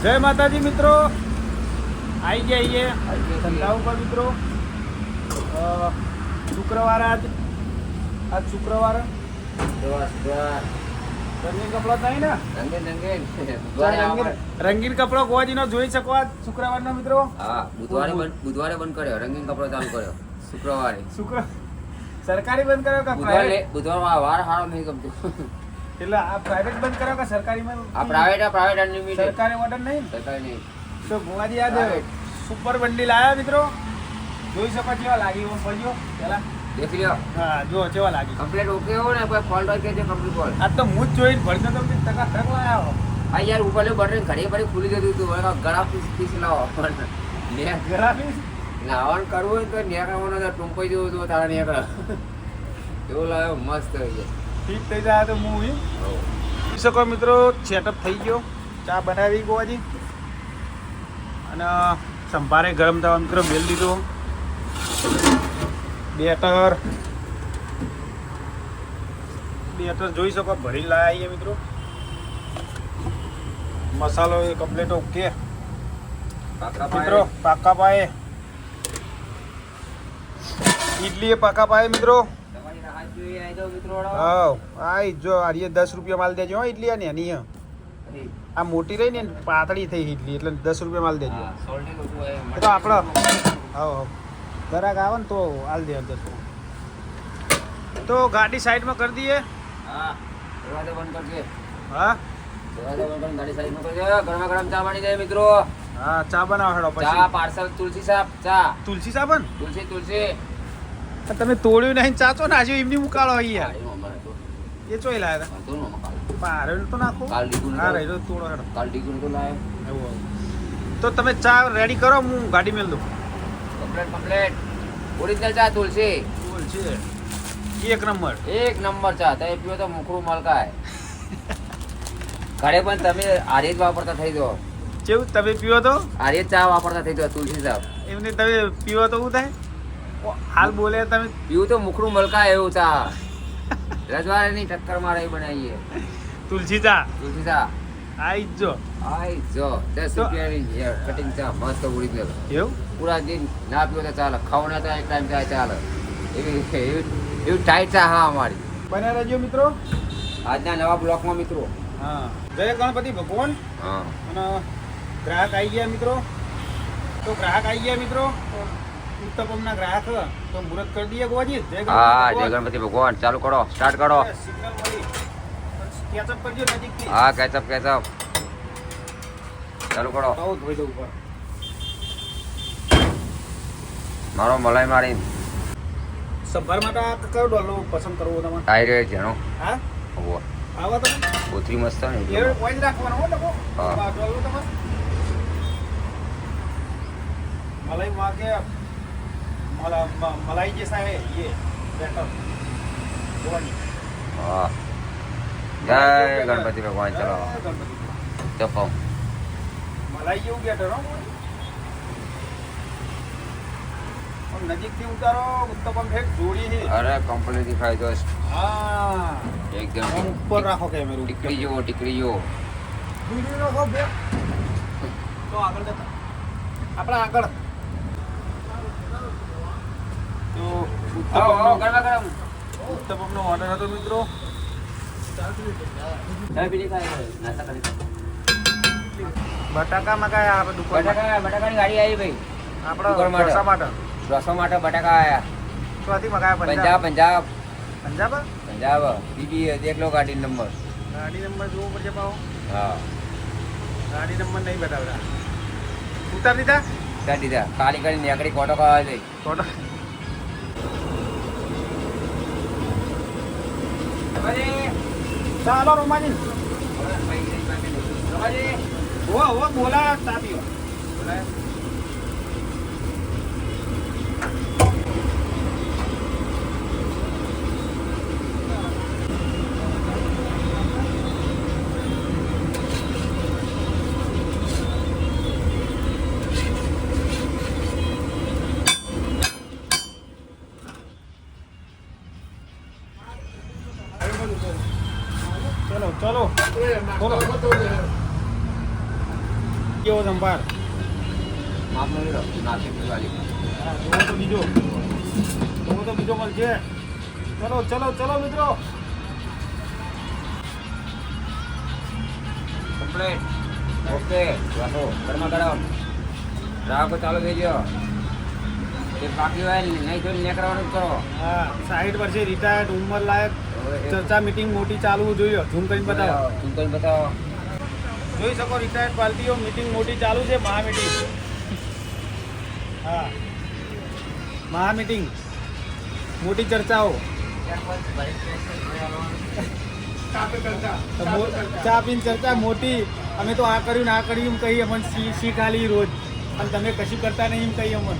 જય માતાજી મિત્રો, આવી ગયા ધંધા ઉપર મિત્રો. શુક્રવાર આજ શુક્રવાર રંગીન કપડો થાય ને, રંગીન કપડો ગોવાજીનો જોઈ શકો આજ શુક્રવારનો મિત્રો. હા, બુધવારે બંધ કર્યો, રંગીન કપડો ચાલુ કર્યો. શુક્રવારે સરકારી બંધ કર્યો કે બુધવાર વાર હારો નહીં ગમતો. એટલે આ પ્રાઇવેટ બંધ કર્યો કે સરકારી માં? આ પ્રાઇવેટ અનલિમિટેડ. સરકારી મોડલ નહીં, સરકારી નહીં. તો ગોવાજી આજ સુપર બંડી લાયા મિત્રો. જોઈ શકો કેવા લાગી હું પડ્યો પેલા દેખ લ્યો. હા, જો કેવા લાગી. કમ્પ્લીટ ઓકે હો ને, કોઈ ફોલ્ટ હોય કે જે કમ્પ્લીટ બોલ. આ તો હું જ જોઈને ભરતો તો ટકા ટ્રક લાયા હો. આ યાર ઉપર બટન ઘડી પડી ખુલી જતું હતું. ગળા પીસ લાવો ને ગરાબી નાવણ કરવું હોય તો નેકળવાનો તો ટૂંપાઈ જવું તો તારા નેકળ એવું લાવ્યો. મસ્ત થઈ જાય, ઠીક થઈ જાય તો હું જોઈ શકો મિત્રો. સેટઅપ થઈ ગયો, ચા બનાવી ગોવાજી અને સંભારે ગરમ થવા મિત્રો મેલ દીધો. બેટર જોઈ શકો ભરી લાયા મિત્રો. મસાલો એ કમ્પ્લીટ ઓકે મિત્રો. પાકા પાયે ઇડલી એ પાકા પાયે મિત્રો. હા, આ જો આર્ય 10 રૂપિયા માલ દેજો હો ઇડલી. આની આની આ મોટી રહી ને પાતળી થઈ ઇડલી એટલે 10 રૂપિયા માલ દેજો. તો આપણો હા ગરાક આવે ને તો હાલ દે 10. તો ગાડી સાઈડમાં કરી દઈએ. હા, દરવાજો બંધ કરજે. હા, દરવાજો બંધ કરીને ગાડી સાઈડમાં કરજે. ગરમા ગરમ ચા બની જાય મિત્રો. હા, ચા બનાવો હેડો પછી. ચા પાર્સલ તુલસી સાબ ચા. તુલસી સાબન તુલસી તમે તોડ્યું નહીં ચાચો નાખ્યો એમની મુકાળો યાર. એ ચોઈ લાયા હતા પારેલ તો નાખો. કાલ ડીગું હા રહ્યો તોડો હેડો. કાલ ડીગું તો લાય. એવું તો તમે ચા રેડી કરો, હું ગાડી મેલ દઉં. કમ્પ્લીટ ઓરિજિનલ ચા તુલસી. તુલસી એક નંબર ચા. તમે પીવો તો મુખરું મલકાય. ઘરે પણ તમે આર્ય જ વાપરતા થઈ જાઓ. કેવું તમે પીવો તો આર્ય ચા વાપરતા થઈ જાઓ. તુલસી સાબ એમને તમે પીવો તો શું થાય? હાલ બોલે તમે પીવું તો મુખરું મલકાય એવું ચા. રજવાડાની ટક્કર મારે એવું બનાવીએ. તુલસી ચા તુલસી ચા આઈ જ જો. આઈ જો 10 રૂપિયાની કટિંગ ચા મસ્ત ઓરિજિનલ. એવું પૂરા દિન ના પીવો તો ચાલે, ખાવ ના તો એક ટાઈમ ચા ચાલે. એવી ટાઈટ ચા હા અમારી. બન્યા રહેજો મિત્રો આજના નવા બ્લોકમાં મિત્રો. હા, જય ગણપતિ ભગવાન. હા, અને ગ્રાહક આવી ગયા મિત્રો. તો ગ્રાહક આવી ગયા મિત્રો. ઉત્તપમના ગ્રાહક તો મુહૂર્ત કરી દઈએ ગોવાજી. હા, જય ગણપતિ ભગવાન. ચાલુ કરો, સ્ટાર્ટ કરો. સિગ્નલ મળી કેચઅપ કરજો નજીકથી. હા, કેચઅપ ચાલુ કરો. બહુ ધોઈ દઉં ઉપર. મારો મલાઈ મારી સંભાર માટે આ કયો ડોલો પસંદ કરવો તમારે? ટાયર જેનો હા, હોવો આવો તમે કોથરી મસ્ત ને એ પોઈન્ટ રાખવાનો હો લોકો. હા. આ ડોલો તમારે મલાઈ માગે મલાઈ જैसा है ये बेटर ગોવાની. હા, જય ગણપતિ ભગવાન. ચલો ચપમ મલાઈ જેવું બેટર હો. નજીકથી ઉતારો. ઉત્તપમ ફેક જોડી છે. અરે કમ્પ્લીટ દેખાય તો હા, એકદમ આમ ઉપર રાખો કેમેરો. ટીકડી જેવો વિડિયો રાખો બે. તો આગળ જતા આપણે આગળ તો ઉત્તપમનો ઓર્ડર હતો મિત્રો. બટાકામાં કયા આપણે દુકાન બટાકાની ગાડી આવી ભાઈ. આપણા દુકાન માટે. ઢોસા માટે રસો માટે બટાકા આયા. ચોથી મગાયા પંજાબ પંજાબ બીજી દેખ લો ગાડી નંબર. ગાડી નંબર જોવો પડશે પાવો. હા, ગાડી નંબર નહીં બતાવતા. ઉતાર દીધા ત્યાં દીધા. ખાલી કરી નીકળી કોટો ખાવા જઈ. ફોટો. ચાલો રોમાજી. ઓ બોલા ચા પીવા. ચલો ચલો બોલો. કેવો સંભાર માપનો લીધો નાખી વાલી જોવો તો બીજો મળશે. ચલો ચલો ચલો મિત્રો. કમ્પ્લીટ ઓકે રાખો ગરમા ગરમ રાખો ચાલુ થઈ ગયો એ બાકી હોય નહીં તો નીકળવાનું જ કરો. હા 60 વર્ષે રિટાયર્ડ ઉંમર લાયક ચર્ચા મીટિંગ મોટી ચાલવું જોઈએ. ઝૂમ કરીને બતાવો. ઝૂમ કરીને બતાવો. જોઈ શકો રિટાયર્ડ પાર્ટીઓ મીટિંગ મોટી ચાલુ છે. મહા મીટિંગ. હા મહા મીટિંગ મોટી ચર્ચાઓ. ચા પીને ચર્ચા મોટી. અમે તો આ કર્યું ને આ કર્યું એમ કહીએ અમને શીખ આલી રોજ. અને તમે કશું કરતા નહીં એમ કહીએ અમને.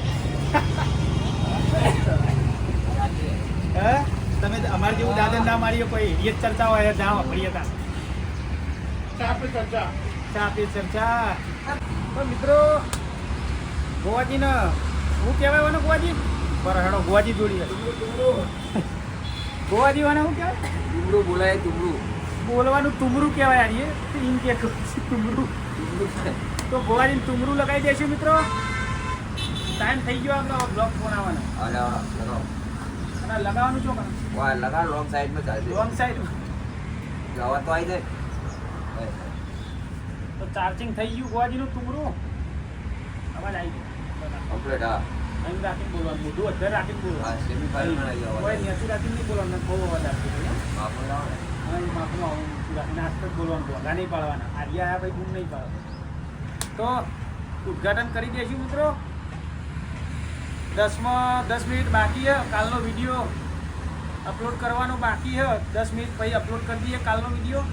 હે તમે અમારે જેવું દાદા ના મારીએ કોઈ એ જ ચર્ચા હોય જ્યાં વાપરીએ હતા. ચા પે ચર્ચા. તો મિત્રો ગોવાજીને શું કહેવાય મને ગોવાજી પર હેડો ગોવાજી જોડી ગોવાજી વાને શું કહેવાય? તુમરું બોલાય તુમરું બોલવાનું તુમરું કહેવાય યાર એમ કે તુમરું. તો ગોવાજીને તુમરું લગાવી દેશું મિત્રો. ટાઈમ થઈ ગયો આપણો બ્લોગ ફોન આવવાનો. લગાવો અને લગાવવાનું શું કરે? વાહ લગાવ લોંગ સાઈડમાં ચાલશે. રોંગ સાઈડ જવા તો આવી જાય તો ચાર્જિંગ થઈ ગયું ગોવાજીનું તુમરું. અવાજ આવી ગયો. કમ્પ્લીટ હા એમ રાખીને બોલવાનું. મોઢું અધર રાખીને બોલવાનું. હા સેમી ફાઈનલ આવી ગયો કોઈ નેચું રાખીને નહીં બોલવાનું. બહુ અવાજ આવશે. માપનો લાવો ને હા એ માપનું આવું રાખીને આસ્તે જ બોલવાનું. ભોગા નહીં પાડવાના. આર્યા આયા ભાઈ બૂમ નહીં પાડવા. તો ઉદ્ઘાટન કરી દઈશું મિત્રો. 10 મિનિટ બાકી છે. કાલનો વિડીયો અપલોડ કરવાનો બાકી છે. 10 મિનિટ પછી અપલોડ કરી દઈએ કાલનો વિડીયો.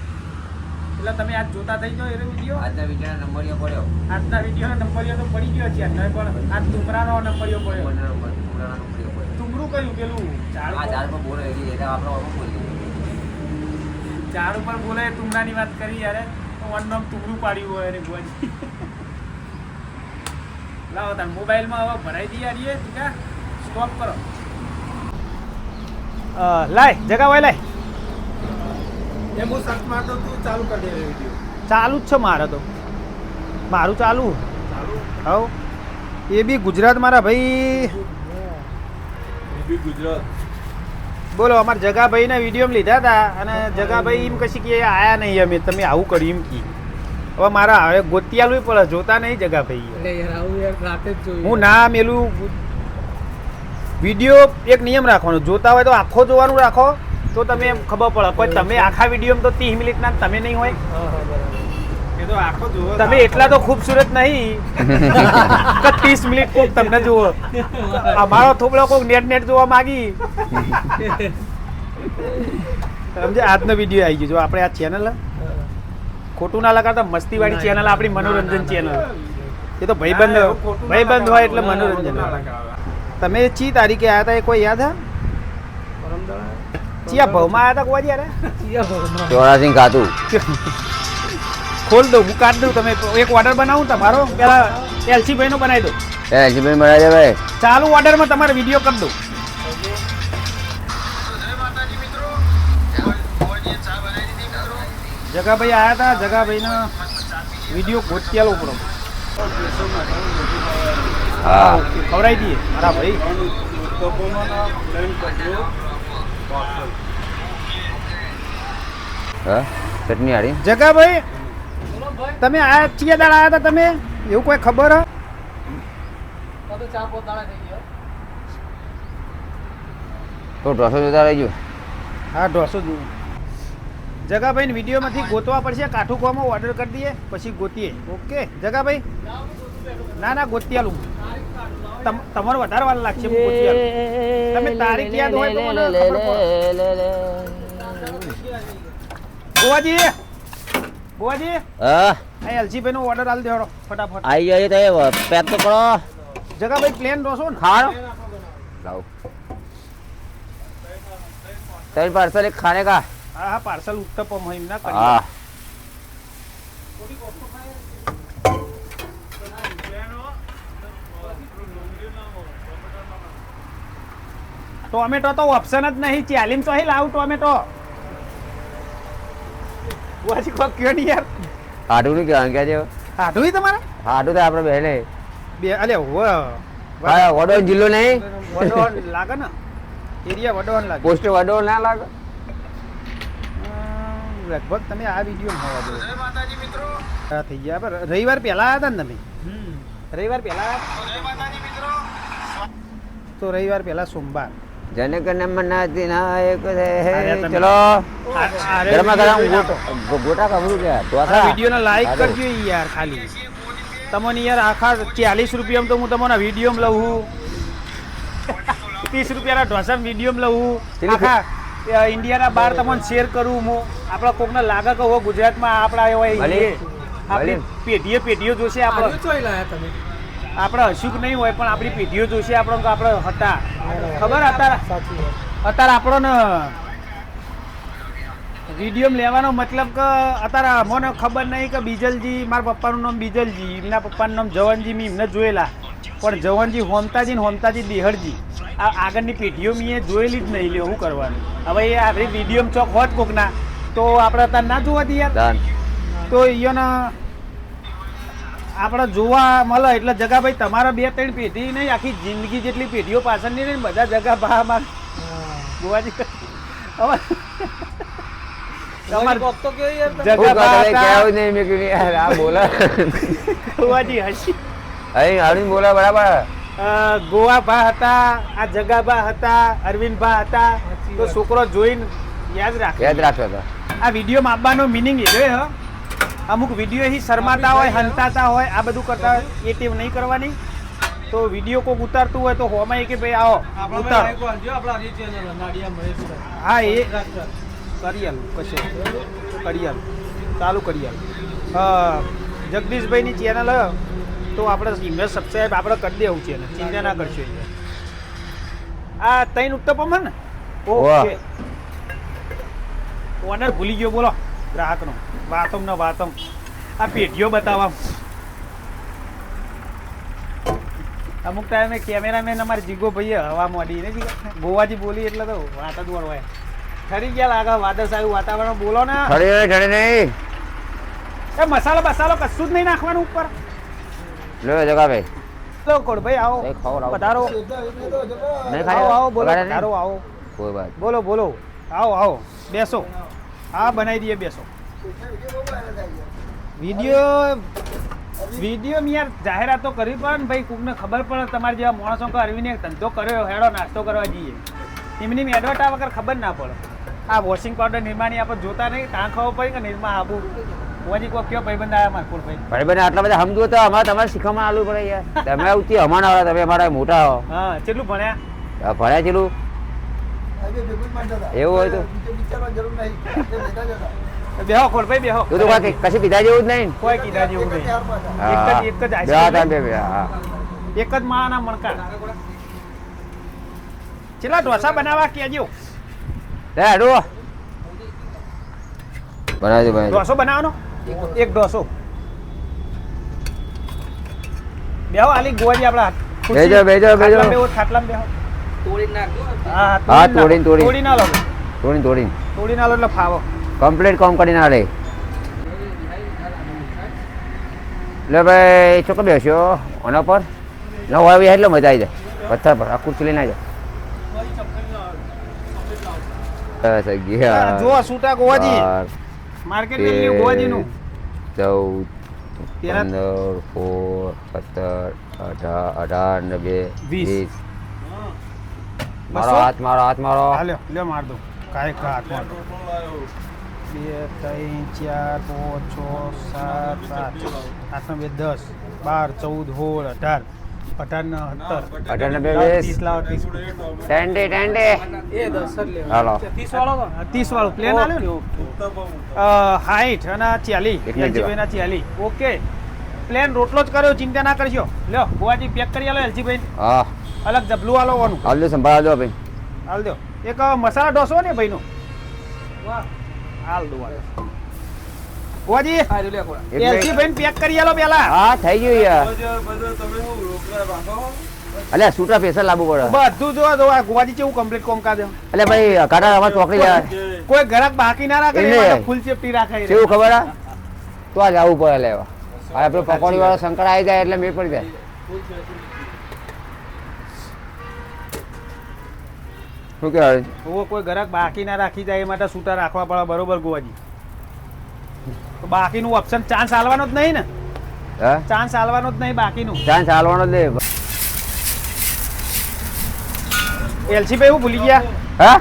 એટલે તમે આજ જોતા થઈ જાઓ એ વિડીયો. આજના વિડીયોનો નંબરિયો પડ્યો. આજના વિડીયોનો નંબરિયો તો પડી ગયો છે નહીં પણ આજ તુમરાનો નંબરિયો પડ્યો. તુમરું કયું પેલું ઝાડ આ ઉપર- ઝાડ પર બોલે એટલે આપણે ઓછું બોલીએ. ઝાડ ઉપર બોલે તુમરાની વાત કરી યાર. તો વન નામ તુમરું પાડ્યું હોય એને ગોવાજી. લાવો તાર મોબાઈલમાં હવે ભરાઈ દઈએ આરીએ ટીકા. સ્ટોપ કરો. લાય જગા હોય લાય. એ હું સર્ચ મારતો તું ચાલુ કરી દે વિડીયો. ચાલુ જ છે મારે તો. મારું ચાલુ. ચાલુ હવ એ બી ગુજરાત મારા ભાઈ. એ બી ગુજરાત. બોલો અમારા જગાભાઈના વિડીયો લીધા હતા અને જગાભાઈ એમ કશી કે આયા નહીં અમે તમે આવું કર્યું એમ કી. હવે મારા હવે ગોતિયાલું પડે જોતા નહીં જગાભાઈ. એટલે યાર આવું યાર રાતે જ જોયું. હું ના મેલું વિડીયો એક નિયમ રાખવાનો. જોતા હોય તો આખો જોવાનું રાખો તો તમે એમ ખબર પડે. કોઈ તમે આખા વિડીયોમાં તો 30 મિનિટના તમે નહીં હોય. હા હા બરાબર. એ તો આખો જોવો. તમે એટલા તો ખૂબસૂરત નહીં કે 30 મિનિટ કોક તમને જુઓ. અમારો થોબડો કોક નેટ જોવા માંગી સમજે. આજનો વિડીયો આવી ગયો જો આપણે આ ચેનલ ખોટું ના લગાડતા મસ્તીવાળી ચેનલ આપણી મનોરંજન ચેનલ. એ તો ભાઈબંધ હોય એટલે મનોરંજન. તમે ચી તારીખે આવ્યા હતા એ કોઈ યાદ હા? ચિયા ભાવમાં આવ્યા હતા કોઈ યાર? ચોરાસી ખાતું ખોલ દો હું કાઢ દઉં. તમે એક ઓર્ડર બનાવું તમારો પેલા એલસી ભાઈનો બનાવી દો. એલસીબી મળે ભાઈ ચાલુ ઓર્ડરમાં તમારે વિડીયો કરી દઉં. જગાભાઈ આવ્યા હતા. જગાભાઈનો વિડીયો ગોતિયાલો પડો. હા ખવડાવી દઈએ મારા ભાઈ. હા ચટણી હારી જગાભાઈ તમે આ ચિયા દાડા આવ્યા હતા તમે એવું કોઈ ખબર હ? તો ચા પોતાળા થઈ ગયો. તો ઢોસો જોતા રહેજો. હા ઢોસો જોવું. જગાભાઈ વિડીયોમાંથી ગોતવા પડશે. કાઠું કોમાં ઓર્ડર કરી દઈએ પછી ગોતીએ. ઓકે જગાભાઈ. ના ના ગોતિયાલું તમારો વધારે વાર લાગશે. હું ગોતિયાલું. તમે તારીખ યાદ હોય તો મને ખબર પડે. ગોવાજી ગોવાજી હા આ એલજીભાઈ નો ઓર્ડર આલ દેવાનો ફટાફટ. આવી જાય તો પેક તો કરો. જગાભાઈ પ્લેન ઢોસો ને ખાઓ લાવો 3 पार्सल एक खाने का. હા હા પાર્સલ ઉત્તપમ હોય એમ ના કરી. हाँ ટોમેટો તો ઓપ્શન જ નહીં. ચાલીમ તો લાવું ટોમેટો. ગોવાજી કોઈ કયો નહીં યાર. आटू नहीं क्या क्या जो આઢું તમારે હાડું તો આપણે બેને બે અલે વડોદરા જિલ્લો નહીં વડોન લાગે ને એરિયા વડોન લાગે પોસ્ટ વડોદરા ના લાગે લગભગ તમે આ વિડીયો હોવા જોઈએ આ થઈ ગયા પર રવિવાર પહેલા આવ્યા હતા ને તમે રવિવાર પહેલા તો રવિવાર પહેલા સોમવાર જનક નમનાથી નાયક રે તમે. ચલો આ ગરમા ગરમ વિડીયો- ગોટા કબરું કે તો આ વિડીયોને લાઈક કરજો યાર ખાલી તમને યાર આખા 40 રૂપિયામાં તો હું તમને વિડીયોમાં લઉં 30 રૂપિયાના ઢોસામાં વિડીયોમાં લઉં કેટલી આખા ઇન્ડિયાના બહાર તમને શેર કરું હું આપણા કોકને લાગે કે હો ગુજરાતમાં આપણા એવા ભલે. આપણી પેઢીઓ જોશે આપણે આર્યો ચોઈ લાયા તમે આપણે અશુક નહીં હોય પણ આપણી પેઢીઓ જોશે આપણે કે આપણે હતા ખબર અત્યારે સાચી વાત અત્યારે આપણને વિડીયો લેવાનો મતલબ કે અત્યારે અમને ખબર નહીં કે બીજલજી મારા પપ્પાનું નામ બીજલજી એમના પપ્પાનું નામ જવાનજી મેં એમને જોયેલા પણ જવાનજી હોમતાજી ને હોમતાજી દેહરજી આ આગળની પેઢીઓ મેં જોયેલી જ નહીં લ્યો શું કરવાનું હવે એ આપણી વિડીયોમાં ચોક હોત કોકના તો આપણે અત્યારે ના જોવા દઈએ યાર. તો એને આપણે જોવા મળે એટલે જગાભાઈ તમારા 2-3 પેઢી નહીં આખી જિંદગી જેટલી પેઢીઓ પાછળની નહીં બધા જગા ભામાં ગોવાજી હવે તમારી કોક તો કે યાર તમે. જગા બા હતા. કેવું નહીં મેં કીધું યાર આ બોલા ગોવાજી હસી અહીં અરવિંદ બોલા બરાબર ગોવા ભા હતા આ જગા બા હતા અરવિંદ ભા હતા તો છોકરો જોઈને યાદ રાખે યાદ રાખજો તો આ વિડીયોમાં આપવાનો મિનિંગ એ છે અમુક વિડીયો ही શરમાતા હોય હંતાતા હોય આ બધું કરતા હોય એ ટેવ નહીં કરવાની તો વિડીયો કોક ઉતારતું હોય તો હોમાં કે ભાઈ આવો આપણા ઉતાર ભાઈ આલ્યો આપણા હરી ચેનલ નાડિયા મહેશભાઈ હા એ રાખજો. કરી આલું કશે કરી આલું ચાલુ કરી આલું જગદીશભાઈની ચેનલ તો આપણે ઈમેલ સબસ્ક્રાઈબ આપણે કરી દેવું છે ચિંતા ના કરશો આ 3 ઉત્તપમ ને ઓકે ઓનર ભૂલી ગયો બોલો ગ્રાહકનો વાતમ ને વાતમ આ પેઢીઓ બતાવવા અમુક ટાઈમે કેમેરામેન અમારે જીગો ભાઈએ હવા મોડી ને જીગા ગોવાજી બોલી એટલે તો વાત જ વળવાય ખરી ગયા લાગે વાદળછાયું વાતાવરણ બોલો ને ઠરે નહીં એ મસાલો બસાલો કશું જ નહીં નાખવાનું ઉપર લો જગા ભાઈ તો કોડ ભાઈ આવો એ ખવડાવો. પધારો નહીં આવો આવો બોલો વગાડે નહીં? પધારો આવો કોઈ વાત બોલો બોલો આવો આવો બેસો હા બનાવી દઈએ બેસો વિડીયો મેં યાર જાહેરાતો કરવી પડે ને ભાઈ કોકને ખબર પડે તમારે જેવા માણસો કે અરવિંદે એક ધંધો કર્યો હેડો નાસ્તો કરવા જઈએ એમની એડવર્ટા વગર ખબર ના પડે આ વોશિંગ પાવડર નિર્માની આપણે જોતા નહીં ત્યાં ખબર પડી કે નિર્મા આબુ હોજી કોઈ કયો ભાઈબંધ આવ્યા મારપુર ભાઈ ભાઈ બને આટલા બધા સમજો તો અમારે તમારે શીખવામાં આલું પડે યાર તમે ઉતી અમારા વાળા તમે અમારા મોટા હો હા કેટલું ભણ્યા ભણ્યા ચેલું એવું હોય તો બેહો ખોડ ભાઈ બેહો તું તો કોઈ કશું પીધા જેવું જ નહીં ને? કોઈ કીધા જેવું નહીં હા. એક જ બે આઈસ્ક્રીમ હતા બે બે હા એક જ માના મણકા કેટલા ઢોસા બનાવવા કેજો લે હાડો બનાવજો બનાવજો ઢોસો બનાવવાનો એક ઢોસો બેહો આલી ગોવાજી આપણા બેજો, બેજો, બેજો. ખાટલામાં બેહો હા હા, તોડીને. તોડી ના લો તોડીને તોડીને તોડી ના લો એટલે ફાવો કમ્પ્લીટ કામ કરીને આલે લે ભાઈ ચોક્કસ બેસ્યો આના પર ન હોય એટલે મજા આવી જાય પથ્થર પર આ ખુરશી લઈને આવી જાય બસ ગયા જો સૂટા ગોવાજી માર્કેટ વેલ્યુ ગોવાજીનું 14 પેલા 15 16 17 18 ને 2 20. 20 મારો હાથ મારો હા લ્યો લ્યો માર દો કાંઈ હાથ માર દો 2 3 4 5 6 7 8 8 2 10 12 14 16 18 18 ને 17 18 ને 2 30 લાવો 30 ટેન્ડે એ 10 જ લેવા હાલો 30 વાળો 30 વાળું પ્લેન આલ્યો ને 60 અને 40 એક મિનિટ એલજીભાઈ ના 40 ઓકે પ્લેન રોટલો જ કર્યો ચિંતા ના કરશો લ્યો ગોવાજી પેક કરી આલો એલજીભાઈ હા અલગ જબલું આલો વાનું હાલ સંભાળ દો ભાઈ હાલ દો એક મસાલા ઢોસો ને ભાઈનો વાહ હાલ દો હાલ ગોવાજી એક એલજીભાઈ પેક કરી આલો પેલા હા થઈ ગયું યાર બધા તમે શું રોકડા રાખો અલ્યા સૂટા પેસર લાવવું પડે બધું જો જો આ ગોવાજી કેવું કમ્પ્લીટ કોમ કાઢે એટલે ભાઈ કાઢા અમારે ચોકડી જાય કોઈ ગ્રાહક બાકી ના રાખે એને. એ માટે ફૂલ સેફટી રાખે કેવું ખબર આ તો આ જવું પડે લેવા આ આપણે પકોડી વાળો શંકર આવી જાય એટલે મેળ પડી જાય. શું કહેવાય? ઓ કોઈ ગ્રાહક બાકી ના રાખી જાય એ માટે છૂટા રાખવા પડે બરોબર ગોવાજી. તો બાકીનું ઓપ્શન ચાન્સ આલવાનો જ નહીં ને, હા ચાન્સ આલવાનો જ નહીં બાકીનું. ચાન્સ હાલવાનો જ નહીં. એલસી ભાઈ હું ભૂલી ગયા. હા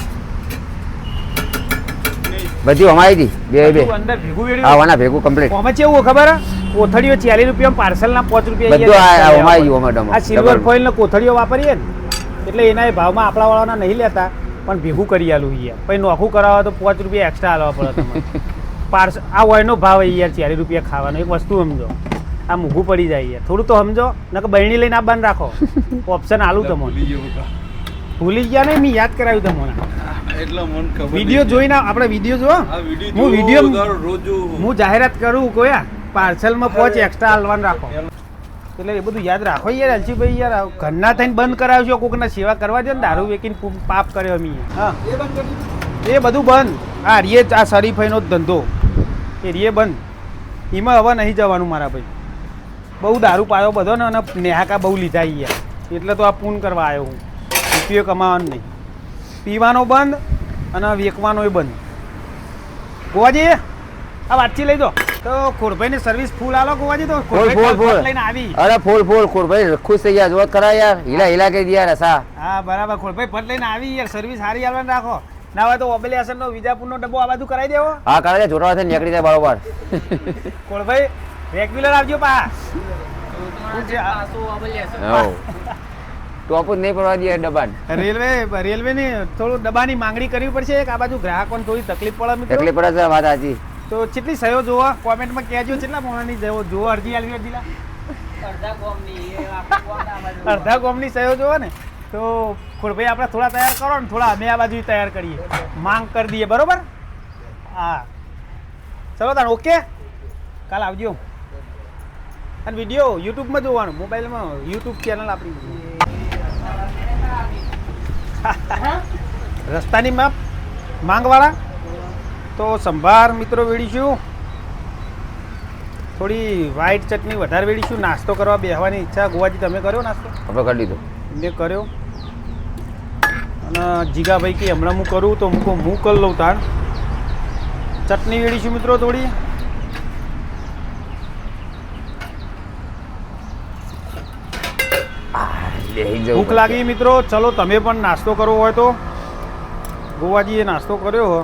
બધી અમારી હતી બે બે. બધું અંદર ભેગું વેડ્યું. હા વાના ભેગું કમ્પ્લીટ. ઓમાં કેવું ખબર હે? કોથળીઓ 40 રૂપિયા પાર્સલ ના 5 રૂપિયા બધું અહીંયા આ અમારી ગયું અમે આ સિલ્વર ફોઇલ ને કોથળીઓ વાપરીએ ને એટલે એના એ ભાવમાં આપણા વાળાના નહીં લેતા પણ ભેગું કરી આલું યાર. પછી નોખું કરાવવા તો 5 રૂપિયા એક્સ્ટ્રા આલવા પડે તમારે. પાર્સલ આ ઓયનો ભાવ યાર 40 રૂપિયા ખાવાનો. એક વસ્તુ સમજો, આ મૂઘું પડી જાય યાર. થોડું તો સમજો નકર બહેણી લઈને આ બંધ રાખો. ઓપ્શન આલું તમને. ભૂલી ગયા નહીં, મેં યાદ કરાવ્યું તમને. એટલે મને ખબર વિડીયો જોઈને આપણે વિડીયો જો હું વિડીયો રોજ હું જાહેરાત કરું કોયા પાર્સલમાં 5 એક્સ્ટ્રા આલવાનું રાખો. એટલે એ બધું યાદ રાખો યાર અલસીભાઈ. યાર ઘરના થઈને બંધ કરાવશો, કોકના સેવા કરવા દે ને, દારૂ વેચીને પાપ કર્યો અમે. હા એ બધું બંધ. આ રીએ આ શરીફાઈનો જ ધંધો એ રીએ બંધ. એમાં હવે નહીં જવાનું મારા ભાઈ. બહુ દારૂ પાયો બધો ને અને નેહાકા બહુ લીધા યાર. એટલે તો આ પૂન કરવા આવ્યો હું. રૂપિયો કમાવાનો નહીં, પીવાનો બંધ અને વેચવાનો બંધ. ગોવાજી આ વાતચી લઈ દો તો ખોરભાઈ ની સર્વિસ ફૂલ આલો ગોવાજી. તો ખોરભાઈ લઈને આવી. અરે ફૂલ ફૂલ ખુરભાઈ ખુશ થઈ ગયા. જોત કરા યાર, હીલા હીલા કે યાર હસા. હા બરાબર. ખોરભાઈ ફટ લઈને આવી યાર. સર્વિસ સારી આલવાનું રાખો. ના હોય તો ઓબેલિયાસન નો વિજાપુર નો ડબ્બો આ બાજુ કરાવી દેવો. હા કરાવી દે. જોટાવા થઈને નીકળી જાય બરોબર. ખોરભાઈ રેગ્યુલર આવજો પા. ટોપ જ નહીં પડવા દે ડબ્બાને. રેલવે ની થોડું ડબ્બાની માંગણી કરવી પડશે. આ બાજુ ગ્રાહકોને થોડી તકલીફ પડે મિત્રો. તકલીફ પડે છે વાત સાચી. તો કેટલી સહયો જોવા કોમેન્ટમાં કહેજો. કેટલા મોણાની જોવા અરજી આલવી અરજીલા અડધા ગોમની સહયો જોવા ને. તો ખોરભાઈ આપણે થોડા તૈયાર કરો ને, થોડા અમે આ બાજુ તૈયાર કરીએ, માંગ કરી દઈએ બરોબર. હા ચલો તાણ ઓકે. કાલ આવજો. અને વિડીયો યુટ્યુબમાં જોવાનું, મોબાઈલમાં યુટ્યુબ ચેનલ આપણી. રસ્તાની માપ માંગવાળા તો સંભાર મિત્રો વેડીશું. થોડી વ્હાઈટ ચટણી વધારે વેડીશું. નાસ્તો કરવા બેસવાની ઈચ્છા. ગોવાજી તમે કર્યો નાસ્તો? આપણે કરી લીધો. મેં કર્યો. અને જીગાભાઈ કે હમણાં હું કરું તો હું કરી લઉં તાણ. ચટણી વેડીશું મિત્રો થોડી. ભૂખ લાગી મિત્રો. ચલો તમે પણ નાસ્તો કરવો હોય તો. ગોવાજીએ નાસ્તો કર્યો હો.